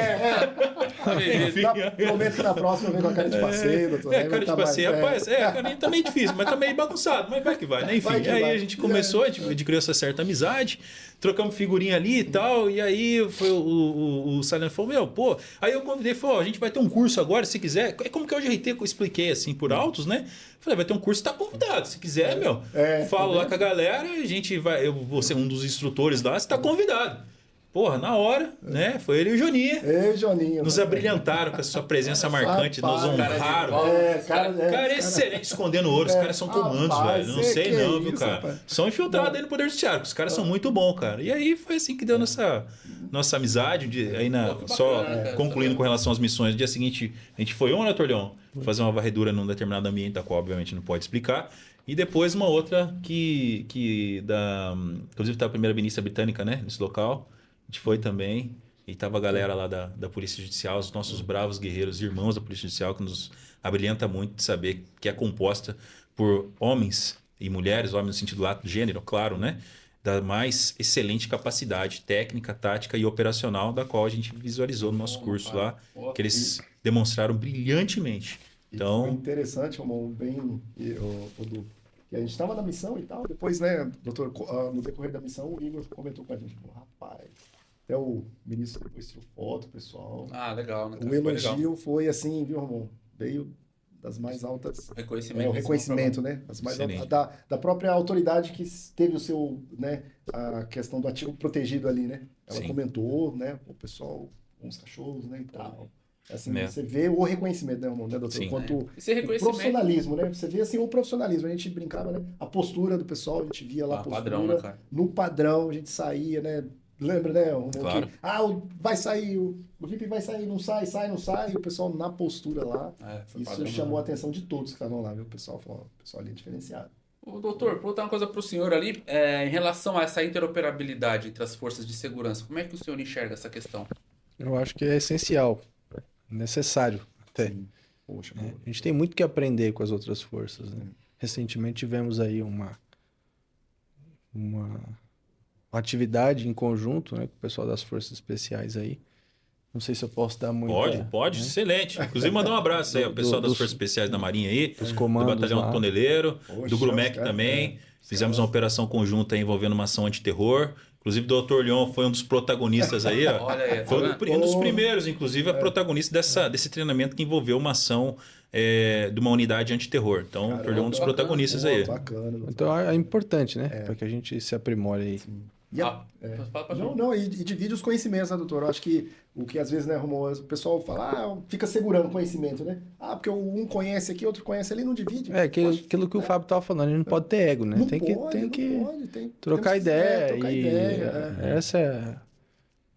Prometo que na próxima eu venho com a cara de passeio, doutor. Cara de passeio, rapaz, a carinha tá meio difícil, mas tá meio bagunçado, mas vai que vai, né? Enfim, aí a gente começou, a gente criou essa certa amizade, trocamos figurinha ali e tal, e aí foi o Salino falou, pô, aí eu convidei, falou, a gente vai ter um curso agora, se quiser, é como que hoje eu expliquei assim por altos, né? Falei, vai ter um curso, tá convidado, se quiser, falo lá com a galera, a gente vai, eu vou ser um dos instrutores lá, você tá convidado. Porra, na hora, né? Foi ele e o Joninha. Joninho. Nos abrilhantaram com a sua presença marcante, nos honraram. Cara, excelente, escondendo ouro. Os caras são comandos, velho. Não sei não, viu, cara? Rapaz. São infiltrados aí no Poder Judiciário. Os caras são muito bons, cara. E aí foi assim que deu nossa amizade. Concluindo com relação às missões, no dia seguinte a gente foi onde, doutor Leon? Fazer uma varredura num determinado ambiente, da qual obviamente não pode explicar. E depois uma outra inclusive tá a primeira ministra britânica, né? Nesse local. A gente foi também, e tava a galera lá da Polícia Judicial, os nossos bravos guerreiros, irmãos da Polícia Judicial, que nos abrilhanta muito de saber que é composta por homens e mulheres, homens no sentido lato, gênero, claro, né? Da mais excelente capacidade técnica, tática e operacional, da qual a gente visualizou no nosso curso lá, que eles demonstraram brilhantemente. Então, foi interessante, Romão, que a gente estava na missão e tal, depois, né, doutor, no decorrer da missão, o Igor comentou com a gente, rapaz, até o ministro depois tirou foto, pessoal. Legal, né? O elogio foi assim, viu, Romão? Veio das mais altas... Reconhecimento. O reconhecimento, né? As mais altas, da própria autoridade que teve o seu, né, a questão do ativo protegido ali, né? Ela comentou, né, o pessoal, uns cachorros, né, e tal. Assim, você vê o reconhecimento, né, Romão, né, doutor? Sim. Quanto o profissionalismo, né? Você vê assim o profissionalismo. A gente brincava, né? A postura do pessoal, a gente via lá a postura. Padrão, né, cara? No padrão, a gente saía, né? Lembra, né? Claro. Vai sair, o VIP vai sair, não sai, não sai. E o pessoal na postura lá. Isso padrão, chamou a atenção de todos que estavam lá, viu? O pessoal falou, o pessoal ali é diferenciado. Ô, doutor, vou botar uma coisa para o senhor ali. Em relação a essa interoperabilidade entre as forças de segurança, como é que o senhor enxerga essa questão? Eu acho que é essencial, necessário até. Poxa, a gente tem muito que aprender com as outras forças, né? Recentemente tivemos aí uma atividade em conjunto, né, com o pessoal das forças especiais aí. Não sei se eu posso dar muito. Pode, né? Excelente. Inclusive, mandar um abraço aí ao pessoal das Forças Especiais da Marinha aí, dos comandos, do Batalhão Toneleiro, do Grumec cara, também. Fizemos uma operação conjunta aí envolvendo uma ação antiterror. Inclusive, o Dr. Leon foi um dos protagonistas aí. Ó. Olha aí, foi um dos primeiros, inclusive, a protagonista desse treinamento que envolveu uma ação de uma unidade antiterror. Então, o Dr. Leon é um dos protagonistas aí. Bacana. Então, é importante, né? Para que a gente se aprimore aí. Sim. E divide os conhecimentos, né, doutor? Eu acho que o que às vezes, né, Romão, o pessoal fala, fica segurando conhecimento, né? Porque um conhece aqui, outro conhece ali, não divide. Aquilo que o Fábio estava falando, a gente não pode ter ego, né? Tem que trocar ideia. Essa é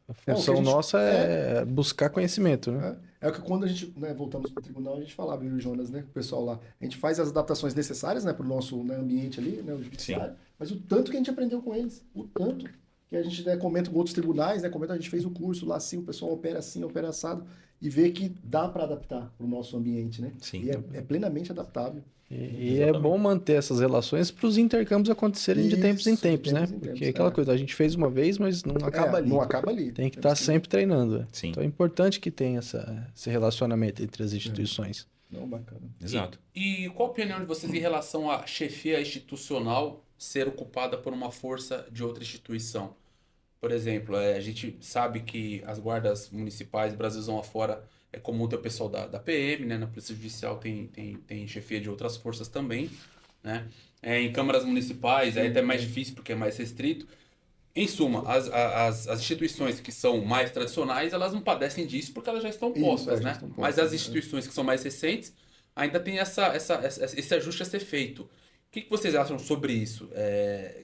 a função nossa, é buscar conhecimento, né? É que quando a gente, né, voltamos para o tribunal, a gente falava, eu e o Jonas, né, o pessoal lá, a gente faz as adaptações necessárias, né, para o nosso, né, ambiente ali, né, o judiciário, mas o tanto que a gente aprendeu com eles, o tanto que a gente, né, comenta com outros tribunais, né, a gente fez o curso lá assim, o pessoal opera assim, opera assado, e vê que dá para adaptar para o nosso ambiente, né? Sim. E é plenamente adaptável. E é bom manter essas relações para os intercâmbios acontecerem de tempos em tempos, né? Porque aquela coisa, a gente fez uma vez, mas não acaba ali. Não acaba ali. Tem que estar sempre treinando. Sim. Então é importante que tenha esse relacionamento entre as instituições. Não, bacana. Exato. E qual a opinião de vocês em relação à chefia institucional ser ocupada por uma força de outra instituição? Por exemplo, a gente sabe que as guardas municipais, Brasilzão afora, é comum ter o pessoal da PM, né? Na Polícia Judicial tem chefia de outras forças também, né? Em câmaras municipais é até mais difícil porque é mais restrito. Em suma, as instituições que são mais tradicionais, elas não padecem disso porque elas já estão postas, né? Mas as instituições que são mais recentes ainda tem esse ajuste a ser feito. O que vocês acham sobre isso?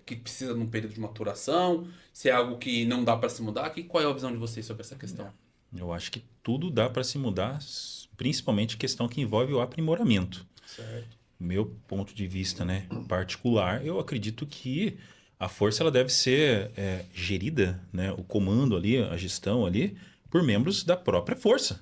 Que precisa de um período de maturação? Se é algo que não dá para se mudar? Qual é a visão de vocês sobre essa questão? Eu acho que tudo dá para se mudar, principalmente questão que envolve o aprimoramento. Certo. Meu ponto de vista, né, particular, eu acredito que a força ela deve ser gerida, né, o comando ali, a gestão ali, por membros da própria força.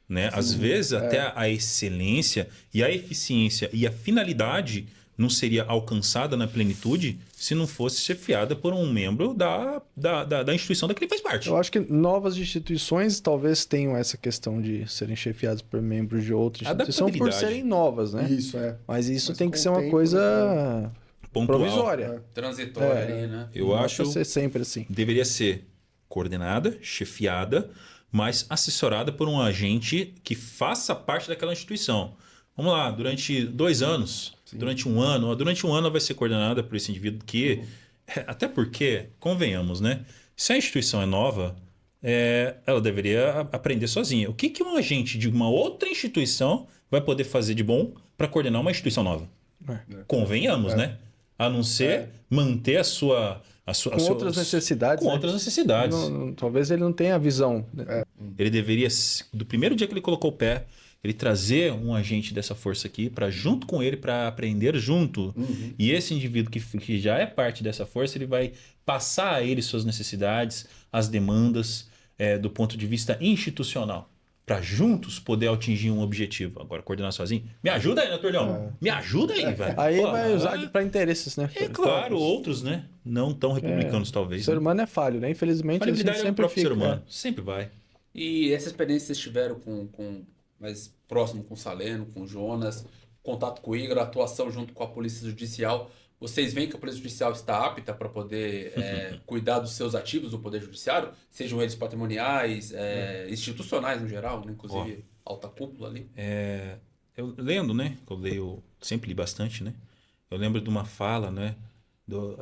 Né? Às vezes até a excelência e a eficiência e a finalidade não seria alcançada na plenitude se não fosse chefiada por um membro da instituição da que ele faz parte. Eu acho que novas instituições talvez tenham essa questão de serem chefiadas por membros de outra instituição por serem novas, né? Isso, Mas isso tem que ser com uma tempo, coisa Pontual. provisória. Transitória ali, né? Eu Não acho pode ser sempre assim. deveria ser coordenada, chefiada, mas assessorada por um agente que faça parte daquela instituição. Vamos lá, durante 2 anos, durante um ano ela vai ser coordenada por esse indivíduo que... Até porque, convenhamos, né? Se a instituição é nova, ela deveria aprender sozinha. O que um agente de uma outra instituição vai poder fazer de bom para coordenar uma instituição nova? Convenhamos, né? A não ser manter com outras necessidades. Com né? outras necessidades. Talvez ele não tenha a visão. Né? Ele deveria, do primeiro dia que ele colocou o pé, ele trazer um agente dessa força aqui para junto com ele, para aprender junto. E esse indivíduo que já é parte dessa força, ele vai passar a ele suas necessidades, as demandas do ponto de vista institucional, para juntos poder atingir um objetivo. Agora, coordenar sozinho. Me ajuda aí, né, Turlhão? Me ajuda aí, velho. Aí vai usar para interesses, né? Claro, outros, né? Não tão republicanos, talvez. O ser humano é falho, né? Infelizmente, a gente Falhabilidade sempre é o próprio fica. ser humano. Sempre vai. E essa experiência que vocês tiveram mais próximo com o Saleno, com o Jonas, contato com o Igor, atuação junto com a Polícia Judicial, vocês veem que a Polícia Judicial está apta para poder cuidar dos seus ativos do Poder Judiciário, sejam eles patrimoniais, institucionais no geral, né? Inclusive alta cúpula ali? Eu lendo, né? Eu leio, sempre li bastante, né? Eu lembro de uma fala, né? Do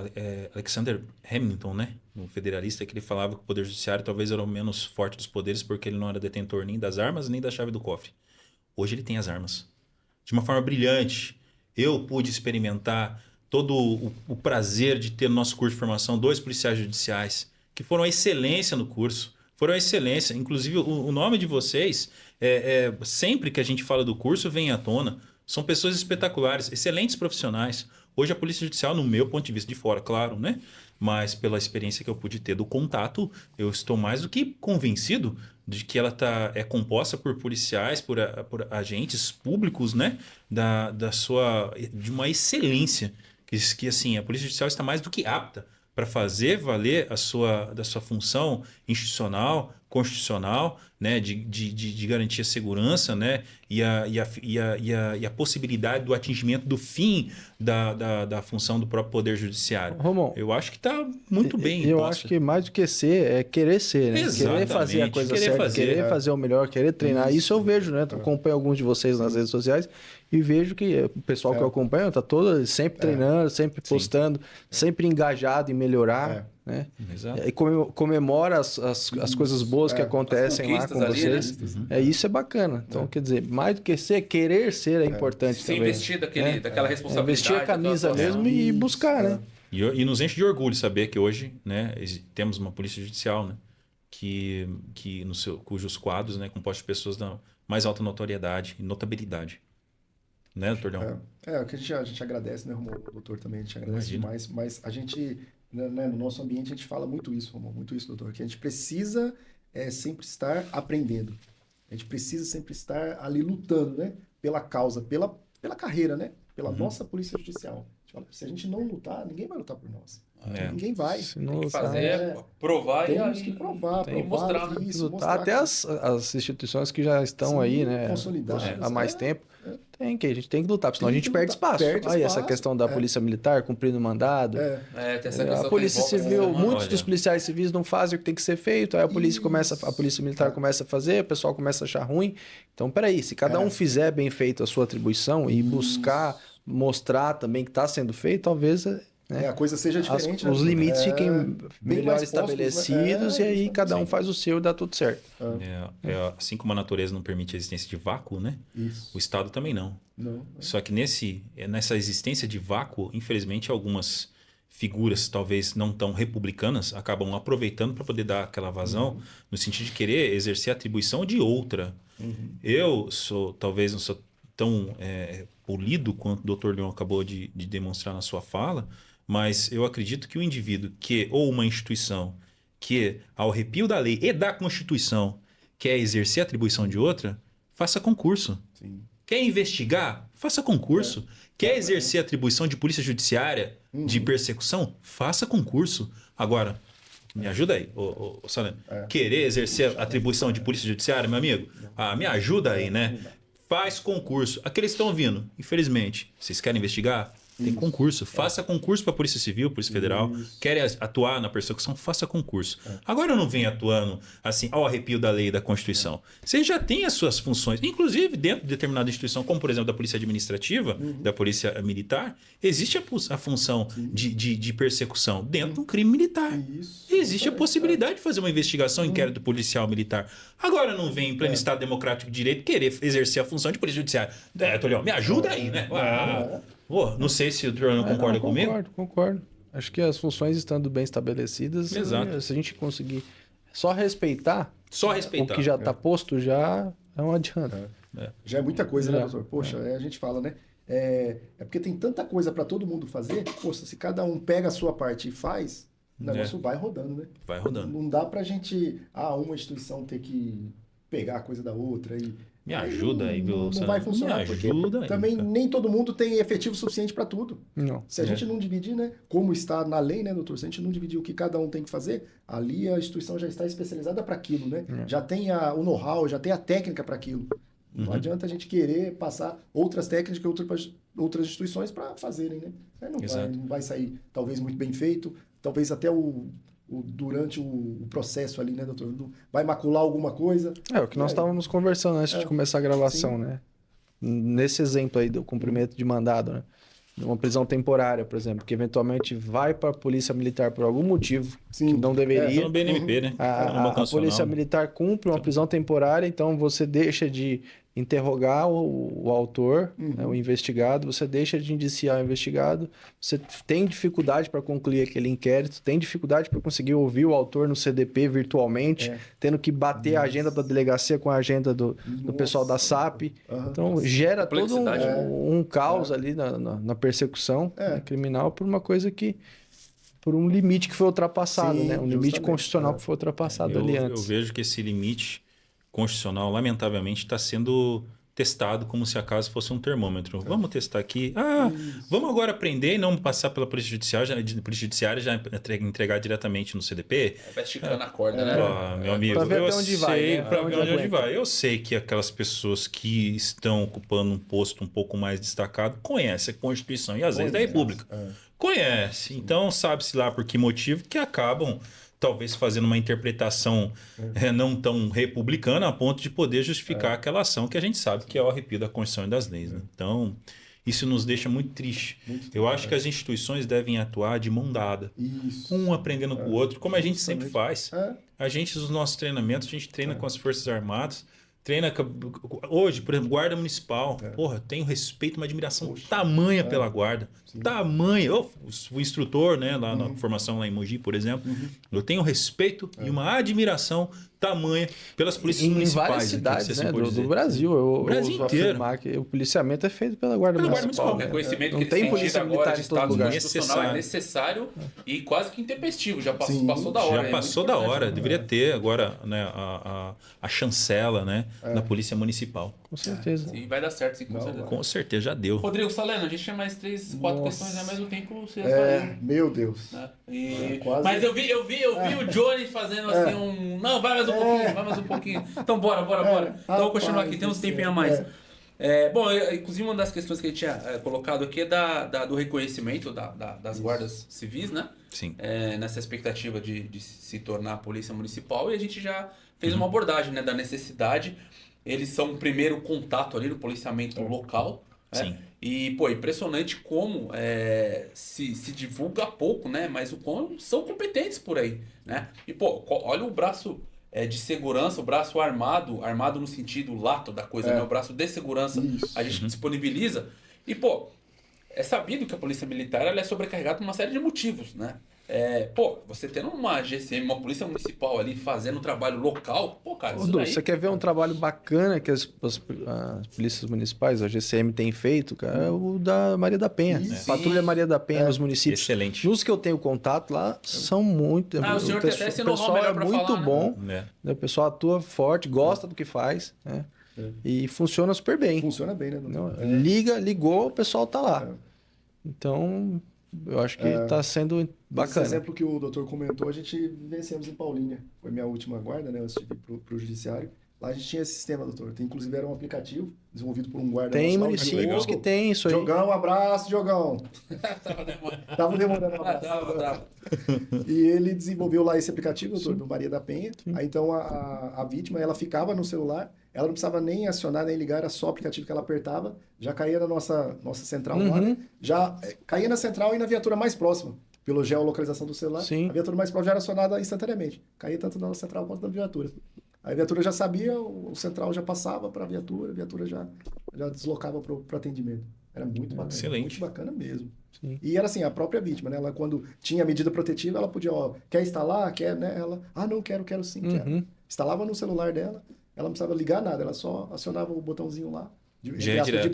Alexander Hamilton, né? Um federalista, que ele falava que o Poder Judiciário talvez era o menos forte dos poderes porque ele não era detentor nem das armas nem da chave do cofre. Hoje ele tem as armas. De uma forma brilhante. Eu pude experimentar todo o prazer de ter no nosso curso de formação 2 policiais judiciais que foram a excelência no curso. Foram a excelência. Inclusive, o nome de vocês, sempre que a gente fala do curso, vem à tona. São pessoas espetaculares, excelentes profissionais. Hoje a Polícia Judicial, no meu ponto de vista de fora, claro, né? Mas pela experiência que eu pude ter do contato, eu estou mais do que convencido de que ela é composta por policiais, por agentes públicos, né? De uma excelência. Que assim, a Polícia Judicial está mais do que apta para fazer valer da sua função institucional, constitucional, né, de garantir a segurança, né, e a possibilidade do atingimento do fim da função do próprio Poder Judiciário. Romão, eu acho que está muito bem. Eu acho que mais do que ser, é querer ser, né? Exatamente. Querer fazer a coisa certa, querer fazer o melhor, querer treinar. Isso eu vejo, né? Eu acompanho alguns de vocês nas redes sociais e vejo que o pessoal que eu acompanho está todo sempre treinando, sempre postando, sempre engajado em melhorar. Né? Exato. E comemora as coisas boas que acontecem lá com ali, vocês. né? Isso é bacana. Então, quer dizer, mais do que ser, querer ser é importante Se também. investir daquela responsabilidade. Vestir a camisa mesmo e buscar, né? E nos enche de orgulho saber que hoje, né, temos uma Polícia Judicial, né, cujos quadros, né, compostos de pessoas da mais alta notoriedade e notabilidade. Né, doutor Leão? O que a gente agradece, né, Romulo? O doutor também, a gente agradece demais, mas a gente, né, no nosso ambiente, a gente fala muito isso, Romulo, muito isso, doutor, que a gente precisa sempre estar aprendendo. A gente precisa sempre estar ali lutando, né, pela causa, pela carreira, né, pela nossa Polícia Judicial. Se a gente não lutar, ninguém vai lutar por nós. Ninguém vai. Tem que fazer, provar Temos que provar, mostrar. Isso, mostrar. Até as instituições que já estão aí, né, consolidadas, há mais tempo. A gente tem que lutar, senão a gente perde espaço. Aí essa questão da Polícia Militar cumprindo mandado. Tem essa questão a Polícia Civil, muitos dos policiais civis não fazem o que tem que ser feito, aí a Polícia Militar começa a fazer, o pessoal começa a achar ruim. Então, peraí, se cada um fizer bem feito a sua atribuição e buscar mostrar também que está sendo feito, talvez a coisa seja diferente. Os limites fiquem melhor postos, estabelecidos e aí cada um faz o seu e dá tudo certo. Assim como a natureza não permite a existência de vácuo, né? O Estado também não. Só que nessa existência de vácuo, infelizmente, algumas figuras talvez não tão republicanas acabam aproveitando para poder dar aquela vazão no sentido de querer exercer a atribuição de outra. Eu talvez não sou tão polido quanto o Dr. Leão acabou de demonstrar na sua fala, mas eu acredito que o indivíduo ou uma instituição que, ao arrepio da lei e da Constituição, quer exercer a atribuição de outra, faça concurso. Quer investigar? Faça concurso. Quer exercer atribuição de polícia judiciária, de persecução? Faça concurso. Agora, me ajuda aí, ô Saleno. Querer exercer atribuição de polícia judiciária, meu amigo? Me ajuda aí, né? Faz concurso. Aqueles que estão ouvindo, infelizmente, vocês querem investigar? Tem concurso. Faça concurso para a Polícia Civil, Polícia Federal. Querem atuar na persecução? Faça concurso. Agora não vem atuando assim, ao arrepio da lei e da Constituição. Você já tem as suas funções, inclusive dentro de determinada instituição, como por exemplo da Polícia Administrativa, da Polícia Militar, existe a função de persecução dentro de um crime militar. Existe a possibilidade de fazer uma investigação, inquérito policial militar. Agora não vem em pleno Estado Democrático de Direito querer exercer a função de Polícia Judiciária. Tolião, me ajuda aí, né? Não sei se o Tolião concorda comigo. Concordo. Acho que as funções estando bem estabelecidas, Exato. Se a gente conseguir só respeitar o que já está posto, já é um adianto. Já é muita coisa, né, doutor? Poxa, a gente fala, né? É porque tem tanta coisa para todo mundo fazer. Poxa, se cada um pega a sua parte e faz, o negócio vai rodando, né? Vai rodando. Não dá pra gente, uma instituição ter que pegar a coisa da outra e... Me ajuda aí, viu? Não vai funcionar, me porque ajuda aí, também cara. nem todo mundo tem efetivo suficiente para tudo. Não. Se a gente não dividir, né, como está na lei, né, doutor, se a gente não dividir o que cada um tem que fazer, ali a instituição já está especializada para aquilo, né? Já tem o know-how, já tem a técnica para aquilo. Não adianta a gente querer passar outras técnicas que outras instituições para fazerem, né? Não vai sair, talvez, muito bem feito, talvez até durante o processo ali, né, doutor? Vai macular alguma coisa. O que nós estávamos conversando antes de começar a gravação, né? Nesse exemplo aí do cumprimento de mandado, né? Uma prisão temporária, por exemplo, que eventualmente vai para a polícia militar por algum motivo que não deveria. No BNMP, né? A polícia militar cumpre uma prisão temporária, então você deixa de interrogar o autor, né, o investigado, você deixa de indiciar o investigado, você tem dificuldade para concluir aquele inquérito, tem dificuldade para conseguir ouvir o autor no CDP virtualmente, tendo que bater a agenda da delegacia com a agenda do pessoal da SAP. Então, gera todo um caos ali na persecução criminal por uma coisa por um limite que foi ultrapassado, né? Um limite constitucional que foi ultrapassado ali antes. Eu vejo que esse limite constitucional, lamentavelmente, está sendo testado como se acaso fosse um termômetro. Vamos testar aqui. Vamos agora aprender e não passar pela Polícia Judiciária, já entregar diretamente no CDP. Vai esticando a corda, né? Meu amigo, pra ver até onde vai, né? Para ver onde vai. Eu sei que aquelas pessoas que estão ocupando um posto um pouco mais destacado conhecem a Constituição e as leis da República. Conhece. Então, sabe-se lá por que motivo que acabam talvez fazendo uma interpretação não tão republicana a ponto de poder justificar aquela ação que a gente sabe que é o arrepio da Constituição e das leis. Né? Então, isso nos deixa muito triste. Eu acho que as instituições devem atuar de mão dada. Um aprendendo com o outro, como a gente sempre faz. A gente, nos nossos treinamentos, a gente treina com as Forças Armadas, treina hoje, por exemplo, Guarda Municipal. Porra, tenho respeito, uma admiração tamanha pela Guarda. Tamanha. O instrutor, né, lá na formação lá em Mogi, por exemplo, eu tenho respeito e uma admiração tamanha pelas polícias municipais. Em várias cidades, né, do Brasil. Eu Brasil inteiro. Que o policiamento é feito pela Guarda Municipal. É conhecimento não que tem eles polícia agora militar de em todo Estado lugar. constitucional é necessário e quase que intempestivo. Já passou da hora. Já passou da hora. Deveria ter agora, né, a chancela, né, da Polícia Municipal. Com certeza. E vai dar certo, sim, com certeza. Com certeza, já deu. Rodrigo Saleno, a gente tinha mais 3, 4 questões ao mesmo tempo. Você meu Deus. né? Quase. Mas eu vi o Johnny fazendo assim Não, vai mais um pouquinho. Então bora. Então vou continuar aqui, temos um tempinho a mais. Bom, inclusive uma das questões que a gente tinha colocado aqui é do reconhecimento das guardas civis, né? Sim. Nessa expectativa de se tornar a polícia municipal, e a gente já fez uma abordagem, né, da necessidade. Eles são o primeiro contato ali no policiamento local. Sim. Né? E, impressionante como se divulga pouco, né? Mas o quão são competentes por aí, né? E, olha o braço de segurança, o braço armado no sentido lato da coisa, né? O braço de segurança a gente disponibiliza. E, é sabido que a polícia militar ela é sobrecarregada por uma série de motivos, né? Você tendo uma GCM, uma polícia municipal ali fazendo um trabalho local, cara, isso daí... Você quer ver um trabalho bacana que as polícias municipais, a GCM, tem feito, cara? É o da Maria da Penha. Patrulha Maria da Penha nos municípios. Excelente. Nos que eu tenho contato lá, são muito... o senhor tem até esse o pessoal melhor é pra muito falar, bom. Né? O pessoal atua forte, gosta do que faz, né? E funciona super bem. Funciona bem, né? Ligou, o pessoal tá lá. Então, eu acho que tá sendo bacana. Esse exemplo que o doutor comentou, a gente vencemos em Paulínia. Foi minha última guarda, né? Antes de ir pro judiciário. Lá a gente tinha esse sistema, doutor. Inclusive era um aplicativo desenvolvido por um guarda. Tem municípios que tem isso aí. Diogão, um abraço, Diogão. Tava demorando um abraço. Tava. E ele desenvolveu lá esse aplicativo, doutor, do Maria da Penha. Aí então a vítima, ela ficava no celular, ela não precisava nem acionar, nem ligar, era só o aplicativo que ela apertava, já caía na nossa central lá, né? Já caía na central e na viatura mais próxima. Pela geolocalização do celular, a viatura mais próxima já era acionada instantaneamente. Caía tanto na central quanto na viatura. Aí a viatura já sabia, o central já passava para a viatura já deslocava para o atendimento. Era muito bacana. Excelente. Muito bacana mesmo. Sim. E era assim, a própria vítima, né? Ela, quando tinha a medida protetiva, ela podia, quer instalar? Quer, né? Ela, não, quero sim, quero. Instalava no celular dela, ela não precisava ligar nada, ela só acionava o botãozinho lá, de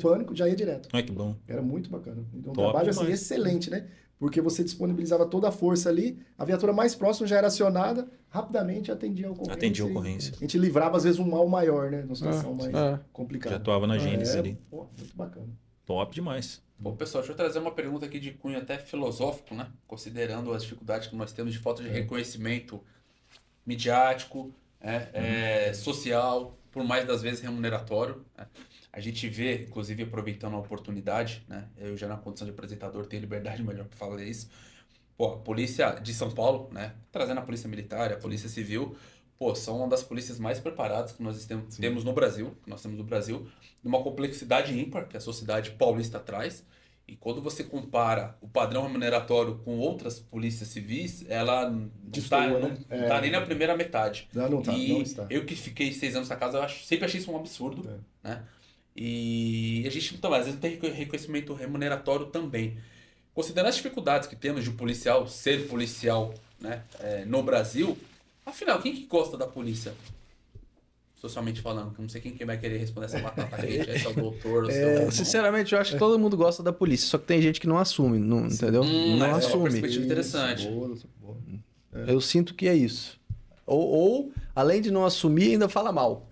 pânico, já ia direto. Ai, que bom. Era muito bacana. Então, um Top trabalho assim, demais. excelente, né? Porque você disponibilizava toda a força ali, a viatura mais próxima já era acionada, rapidamente atendia a ocorrência. Atendia a ocorrência. A gente livrava, às vezes, um mal maior, né? Numa situação mais complicada. Já atuava na gênese ali. Pô, muito bacana. Top demais. Bom, pessoal, deixa eu trazer uma pergunta aqui de cunho até filosófico, né? Considerando as dificuldades que nós temos de falta de reconhecimento midiático, social, por mais das vezes remuneratório, né? A gente vê, inclusive aproveitando a oportunidade, né? Eu já na condição de apresentador tenho liberdade melhor para falar isso. Pô, a polícia de São Paulo, né? Trazendo a polícia militar, a polícia civil, pô, são uma das polícias mais preparadas que nós temos no Brasil, numa complexidade ímpar que a sociedade paulista traz. E quando você compara o padrão remuneratório com outras polícias civis, ela não está nem na primeira metade. Não está. Eu que fiquei 6 anos na casa, sempre achei isso um absurdo, né? E a gente às vezes não tem reconhecimento remuneratório também. Considerando as dificuldades que temos de policial ser policial, né, no Brasil, afinal, quem que gosta da polícia? Socialmente falando, que eu não sei quem vai querer responder essa batata quente, é o doutor, sinceramente, eu acho que todo mundo gosta da polícia, só que tem gente que não assume, entendeu? Não assume. É uma perspectiva interessante. Boa. Eu sinto que é isso. Ou, além de não assumir, ainda fala mal.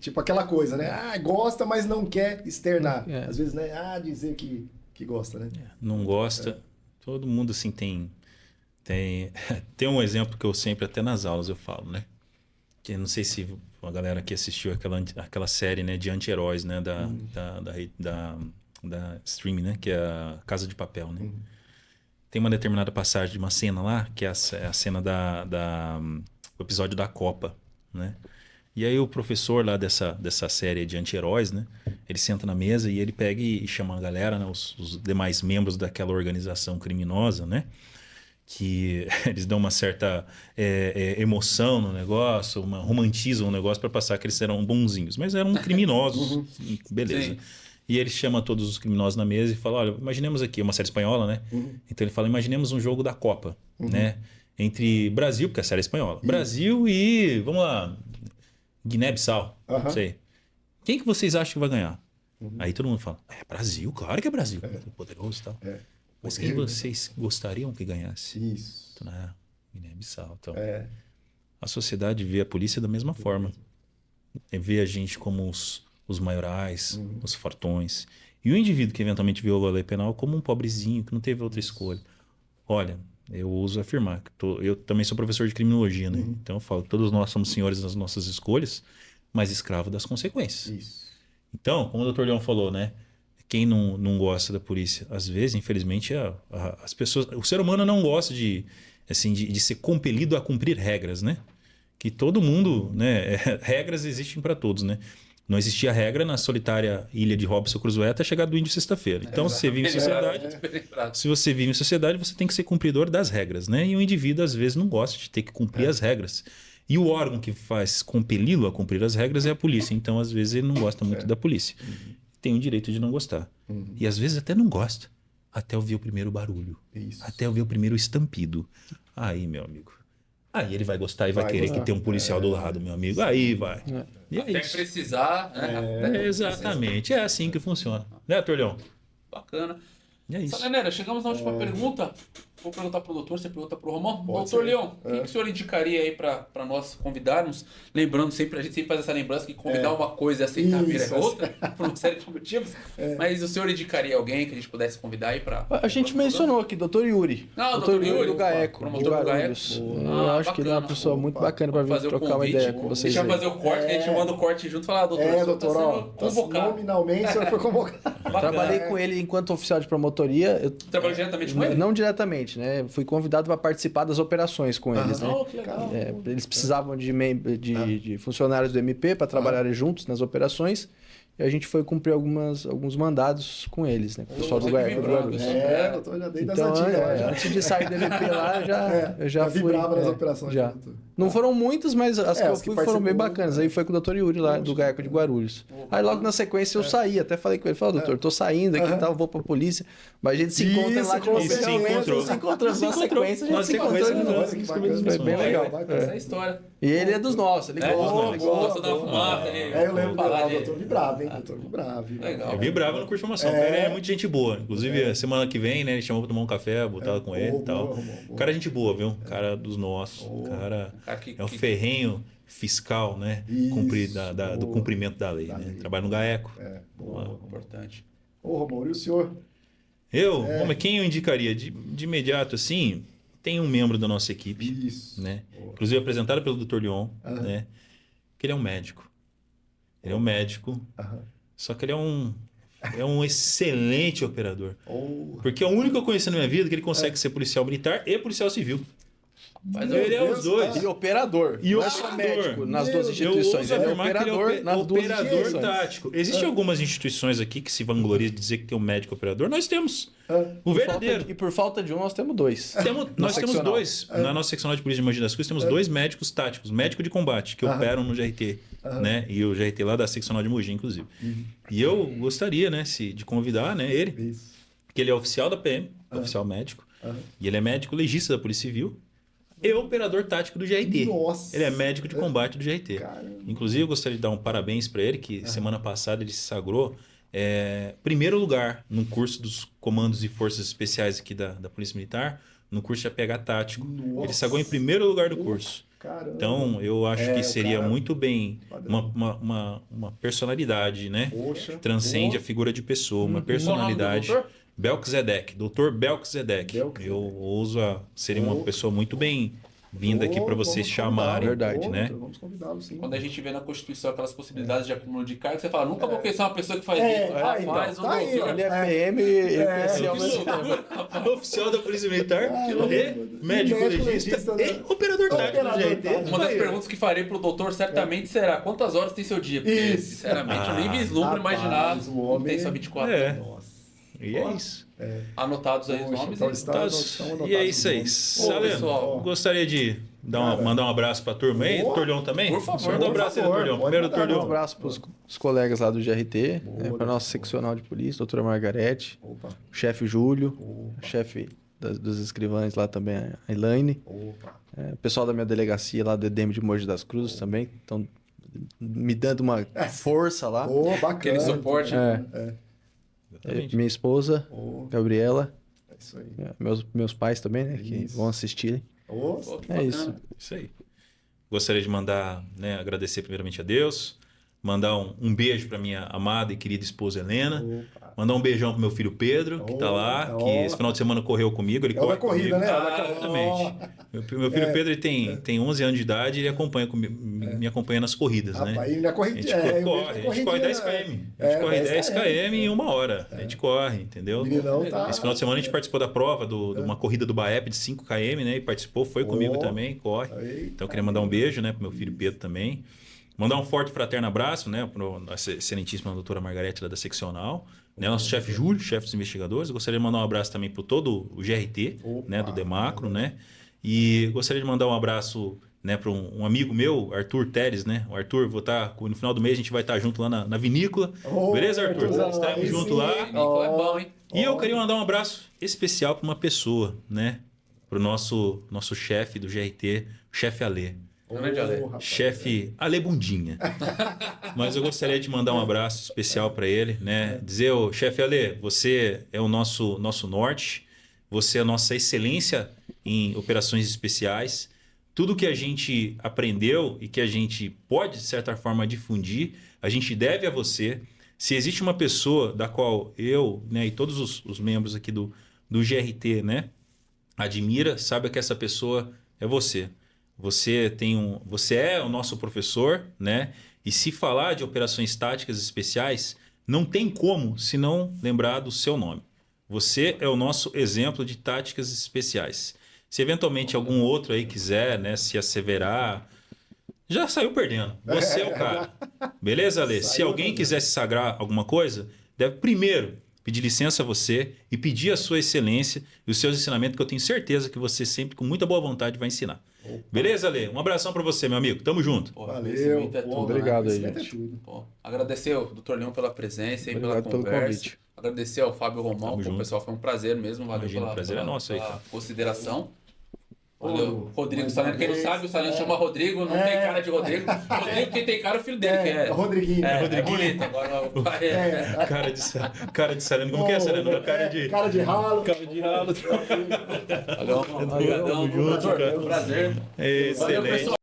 Tipo aquela coisa, né? Gosta, mas não quer externar. Às vezes, né? Dizer que gosta, né? Não gosta. Todo mundo, assim, tem um exemplo que eu sempre, até nas aulas, eu falo, né? Que não sei se a galera que assistiu aquela série, né, de anti-heróis, né, da streaming, né, que é a Casa de Papel, né? Tem uma determinada passagem de uma cena lá, que é a cena do episódio da Copa, né? E aí o professor lá dessa série de anti-heróis, né, ele senta na mesa e ele pega e chama a galera, né, os demais membros daquela organização criminosa, né? Que eles dão uma certa emoção no negócio, romantizam o negócio para passar que eles eram bonzinhos, mas eram criminosos, beleza. Sim. E ele chama todos os criminosos na mesa e fala, olha, imaginemos aqui, uma série espanhola, né? Então ele fala, imaginemos um jogo da Copa, né? Entre Brasil, porque a série é espanhola, Brasil e, vamos lá, Guiné-Bissau, não sei. Quem que vocês acham que vai ganhar? Aí todo mundo fala, Brasil, claro que é Brasil, poderoso e tal. Mas quem vocês gostariam que ganhasse? Isso. Então, Guiné-Bissau. Então, a sociedade vê a polícia da mesma forma. Vê a gente como os maiorais, os fortões. E o indivíduo que eventualmente violou a lei penal como um pobrezinho, que não teve outra escolha. Olha, eu ouso afirmar, eu também sou professor de criminologia, né? Então eu falo que todos nós somos senhores das nossas escolhas, mas escravos das consequências. Isso. Então, como o Dr. Leão falou, né? Quem não gosta da polícia, às vezes, infelizmente, as pessoas, o ser humano não gosta de ser compelido a cumprir regras, né? Que todo mundo, né? Regras existem para todos, né? Não existia regra na solitária ilha de Robinson Crusoe até a chegada do índio sexta-feira. Então, se você vive em sociedade, se você vive em sociedade, você tem que ser cumpridor das regras, né? E o indivíduo, às vezes, não gosta de ter que cumprir as regras. E o órgão que faz compeli-lo a cumprir as regras é a polícia. Então, às vezes, ele não gosta muito da polícia. Tem o direito de não gostar. E às vezes até não gosta. Até ouvir o primeiro barulho. Isso. Até ouvir o primeiro estampido. Aí, meu amigo. Aí ele vai gostar e vai querer que tenha um policial do lado, meu amigo. Aí vai. E é até isso. Que precisar. Exatamente. É assim que funciona. Né, Torleão? Bacana. É isso. Salanera, chegamos na última pergunta. vou perguntar pro doutor, você pergunta pro Romão. Pode Doutor ser. Leão, o que o senhor indicaria aí para nós convidarmos? Lembrando sempre, a gente sempre faz essa lembrança que convidar uma coisa e aceitar vir é outra, por uma série de motivos. Mas o senhor indicaria alguém que a gente pudesse convidar aí para... A gente mencionou aqui, Dr. Yuri. Ah, o Dr. Dr. Yuri do Gaeco, promotor de do Guarulhos. Gaeco. Eu acho que ele é uma pessoa muito bacana para vir trocar uma ideia com vocês. Deixa eu aí. fazer o corte, que a gente manda o corte junto e falar, doutor, o senhor doutor, tá ó, sendo convocado. nominalmente o senhor foi convocado. Trabalhei com ele enquanto oficial de promotoria. Eu Trabalhou diretamente com ele? não diretamente, né? Fui convidado para participar das operações com eles, né? Oh, que legal. Eles precisavam de funcionários do MP para trabalharem juntos nas operações. E a gente foi cumprir alguns mandados com eles, né? Com o pessoal do Guarulhos. Doutor, já dei das Então, antigas. antes de sair do MP lá, eu já fui. vibrava nas operações. Já. Doutor. Não foram muitas, mas as que eu as que fui foram bem participou, bacanas. Aí foi com o Dr. Yuri lá, do Gaeco de Guarulhos. Aí logo na sequência eu saí, até falei com ele, falei, doutor, tô saindo aqui e tal, vou pra polícia. Mas a gente se encontra lá de novo. se encontrou. Se encontramos na sequência, a gente se encontrou de novo. Foi bem legal. Essa é a história. E ele é dos nossos, ele Gosta da fumaça ali. Eu lembro do doutor vibrava, hein? Doutor vibrava. Legal. Eu vibrava no curso de formação. O cara é muito gente boa. Inclusive, semana que vem, né? Ele chamou pra tomar um café, botar com ele e tal. O cara é gente boa, viu? O cara dos nossos. O cara é o ferrenho fiscal, né? Do cumprimento da lei, né? Trabalha no GAECO. Importante. Ô, Romão, e o senhor? Mas quem eu indicaria? De imediato, assim, tem um membro da nossa equipe. Isso. Né? Inclusive apresentado pelo Dr. Leon, né? Que ele é um médico. Ele é um médico. Só que ele é um excelente operador. Porque é o único que eu conheci na minha vida que ele consegue ser policial militar e policial civil. Mas Ele é os dois. E operador. E não é só médico nas duas instituições. Eu ouso Ele é afirmar que operador ele é nas duas operador instituições. tático. Existem algumas instituições aqui que se vangloriam de dizer que tem um médico operador. Nós temos. O verdadeiro. E por falta de um, nós temos dois. Nós temos dois. Na nossa seccional de polícia de Mogi das Cruzes, temos dois médicos táticos, médico de combate, que operam no GRT. Né? E o GRT lá da seccional de Mogi, inclusive. E eu gostaria, né, de convidar, né, ele, porque ele é oficial da PM, oficial médico, e ele é médico legista da Polícia Civil e operador tático do GRT. Nossa. Ele é médico de combate do GRT. Caramba. Inclusive, eu gostaria de dar um parabéns para ele, que semana passada ele se sagrou primeiro lugar no curso dos comandos e forças especiais aqui da Polícia Militar, no curso de APH tático. Nossa. Ele sagrou em primeiro lugar do curso. Caramba. Então, eu acho que seria muito bem uma personalidade, né? Poxa. Transcende a figura de pessoa, uma personalidade. Qual o nome do doutor? Belkzedek, Dr. Belkzedek. Eu ouso seria uma pessoa muito bem-vinda aqui para vocês chamarem, verdade, né? Vamos convidá-lo, sim. Quando a gente vê na Constituição aquelas possibilidades de acúmulo de cargos, você fala, nunca vou conhecer uma pessoa que faz isso. Rapaz, então, tá aí, doutor. Ele é PM e PC ao mesmo tempo. Oficial da Polícia Militar, médico legista né? e operador tático do GRT. Uma das perguntas que farei pro doutor certamente será quantas horas tem seu dia? Porque, Isso. sinceramente, eu nem vislumbro Rapaz, imaginar o que homem- tem só 24 É. horas. E é isso. Anotados aí os nomes. então hein? está- estão E anotados é isso aí. os Saleno, pessoal. gostaria de mandar um abraço para a turma aí. Boa. Torleão também? Por favor, Manda um abraço aí, por favor. Torleão. Pode Primeiro, mandar, Um Torleão. abraço para os colegas lá do GRT, para nossa seccional de polícia, doutora Margarete, Opa. o chefe Júlio, o chefe dos escrivães lá também, a Elaine, Opa. o pessoal da minha delegacia lá do EDM de Mogi das Cruzes também, estão me dando uma força lá. Bacana. Aquele suporte. Exatamente. Minha esposa, Gabriela, É isso aí. meus pais também, né, que vão assistirem. Pô, que É bacana. isso. Isso aí. Gostaria de mandar, né, agradecer primeiramente a Deus, mandar um beijo para minha amada e querida esposa Helena, mandar um beijão pro meu filho Pedro, que tá lá, que esse final de semana correu comigo. Ele É o da corre corrida, comigo. né? Exatamente. Meu filho Pedro ele tem 11 anos de idade e ele acompanha me acompanha nas corridas, né? Rapaz, ele na A corrida. gente corre 10 km. A gente corre 10 km em uma hora. A gente corre, entendeu? Meninão tá. Esse final de semana a gente participou da prova de uma corrida do BAEP de 5 km, né? E participou, foi comigo também, corre. Então eu queria mandar um beijo, né, pro meu filho Pedro também. Mandar um forte fraterno abraço, né, para a excelentíssima doutora Margarete lá da seccional, né, nosso chefe Júlio, chefe dos investigadores. Eu gostaria de mandar um abraço também para todo o GRT, né, do Demacro, né, e gostaria de mandar um abraço, né, para um amigo meu, Arthur Teres, né. O Arthur, no final do mês a gente vai estar junto lá na vinícola. Beleza, Arthur? Estaremos junto lá. É bom, hein? E eu queria mandar um abraço especial para uma pessoa, né, para o nosso chefe do GRT, o chefe Alê. Grande Ale. Chefe Ale Bundinha. Mas eu gostaria de mandar um abraço especial para ele, né? Dizer, chefe Ale, você é o nosso norte, você é a nossa excelência em operações especiais. Tudo que a gente aprendeu e que a gente pode, de certa forma, difundir, a gente deve a você. Se existe uma pessoa da qual eu, né, e todos os membros aqui do GRT, né, admira, saiba que essa pessoa é você. Você é o nosso professor, né? E se falar de operações táticas especiais, não tem como se não lembrar do seu nome. Você é o nosso exemplo de táticas especiais. Se eventualmente algum outro aí quiser, né, se asseverar, já saiu perdendo. Você é o cara. Beleza, Alê? Se alguém quiser se sagrar alguma coisa, deve primeiro pedir licença a você e pedir a sua excelência e os seus ensinamentos, que eu tenho certeza que você sempre, com muita boa vontade, vai ensinar. Opa. Beleza, Alê? Um abração para você, meu amigo. Tamo junto. Pô, valeu. Obrigado aí, gente. Agradecer ao Dr. Leão pela presença e pela conversa. Pelo convite. Agradecer ao Fábio Romão, pessoal, foi um prazer mesmo. Valeu pela nosso aí, consideração. Valeu. Rodrigo Saleno, quem não sabe, o Saleno chama Rodrigo, não tem cara de Rodrigo. Rodrigo, quem tem cara é o filho dele, que é. Rodriguinho. É bonito. Agora o pai cara de Saleno. Como que é, Saleno? Cara de ralo. Cara de ralo. Obrigadão, doutor. Prazer. Excelente.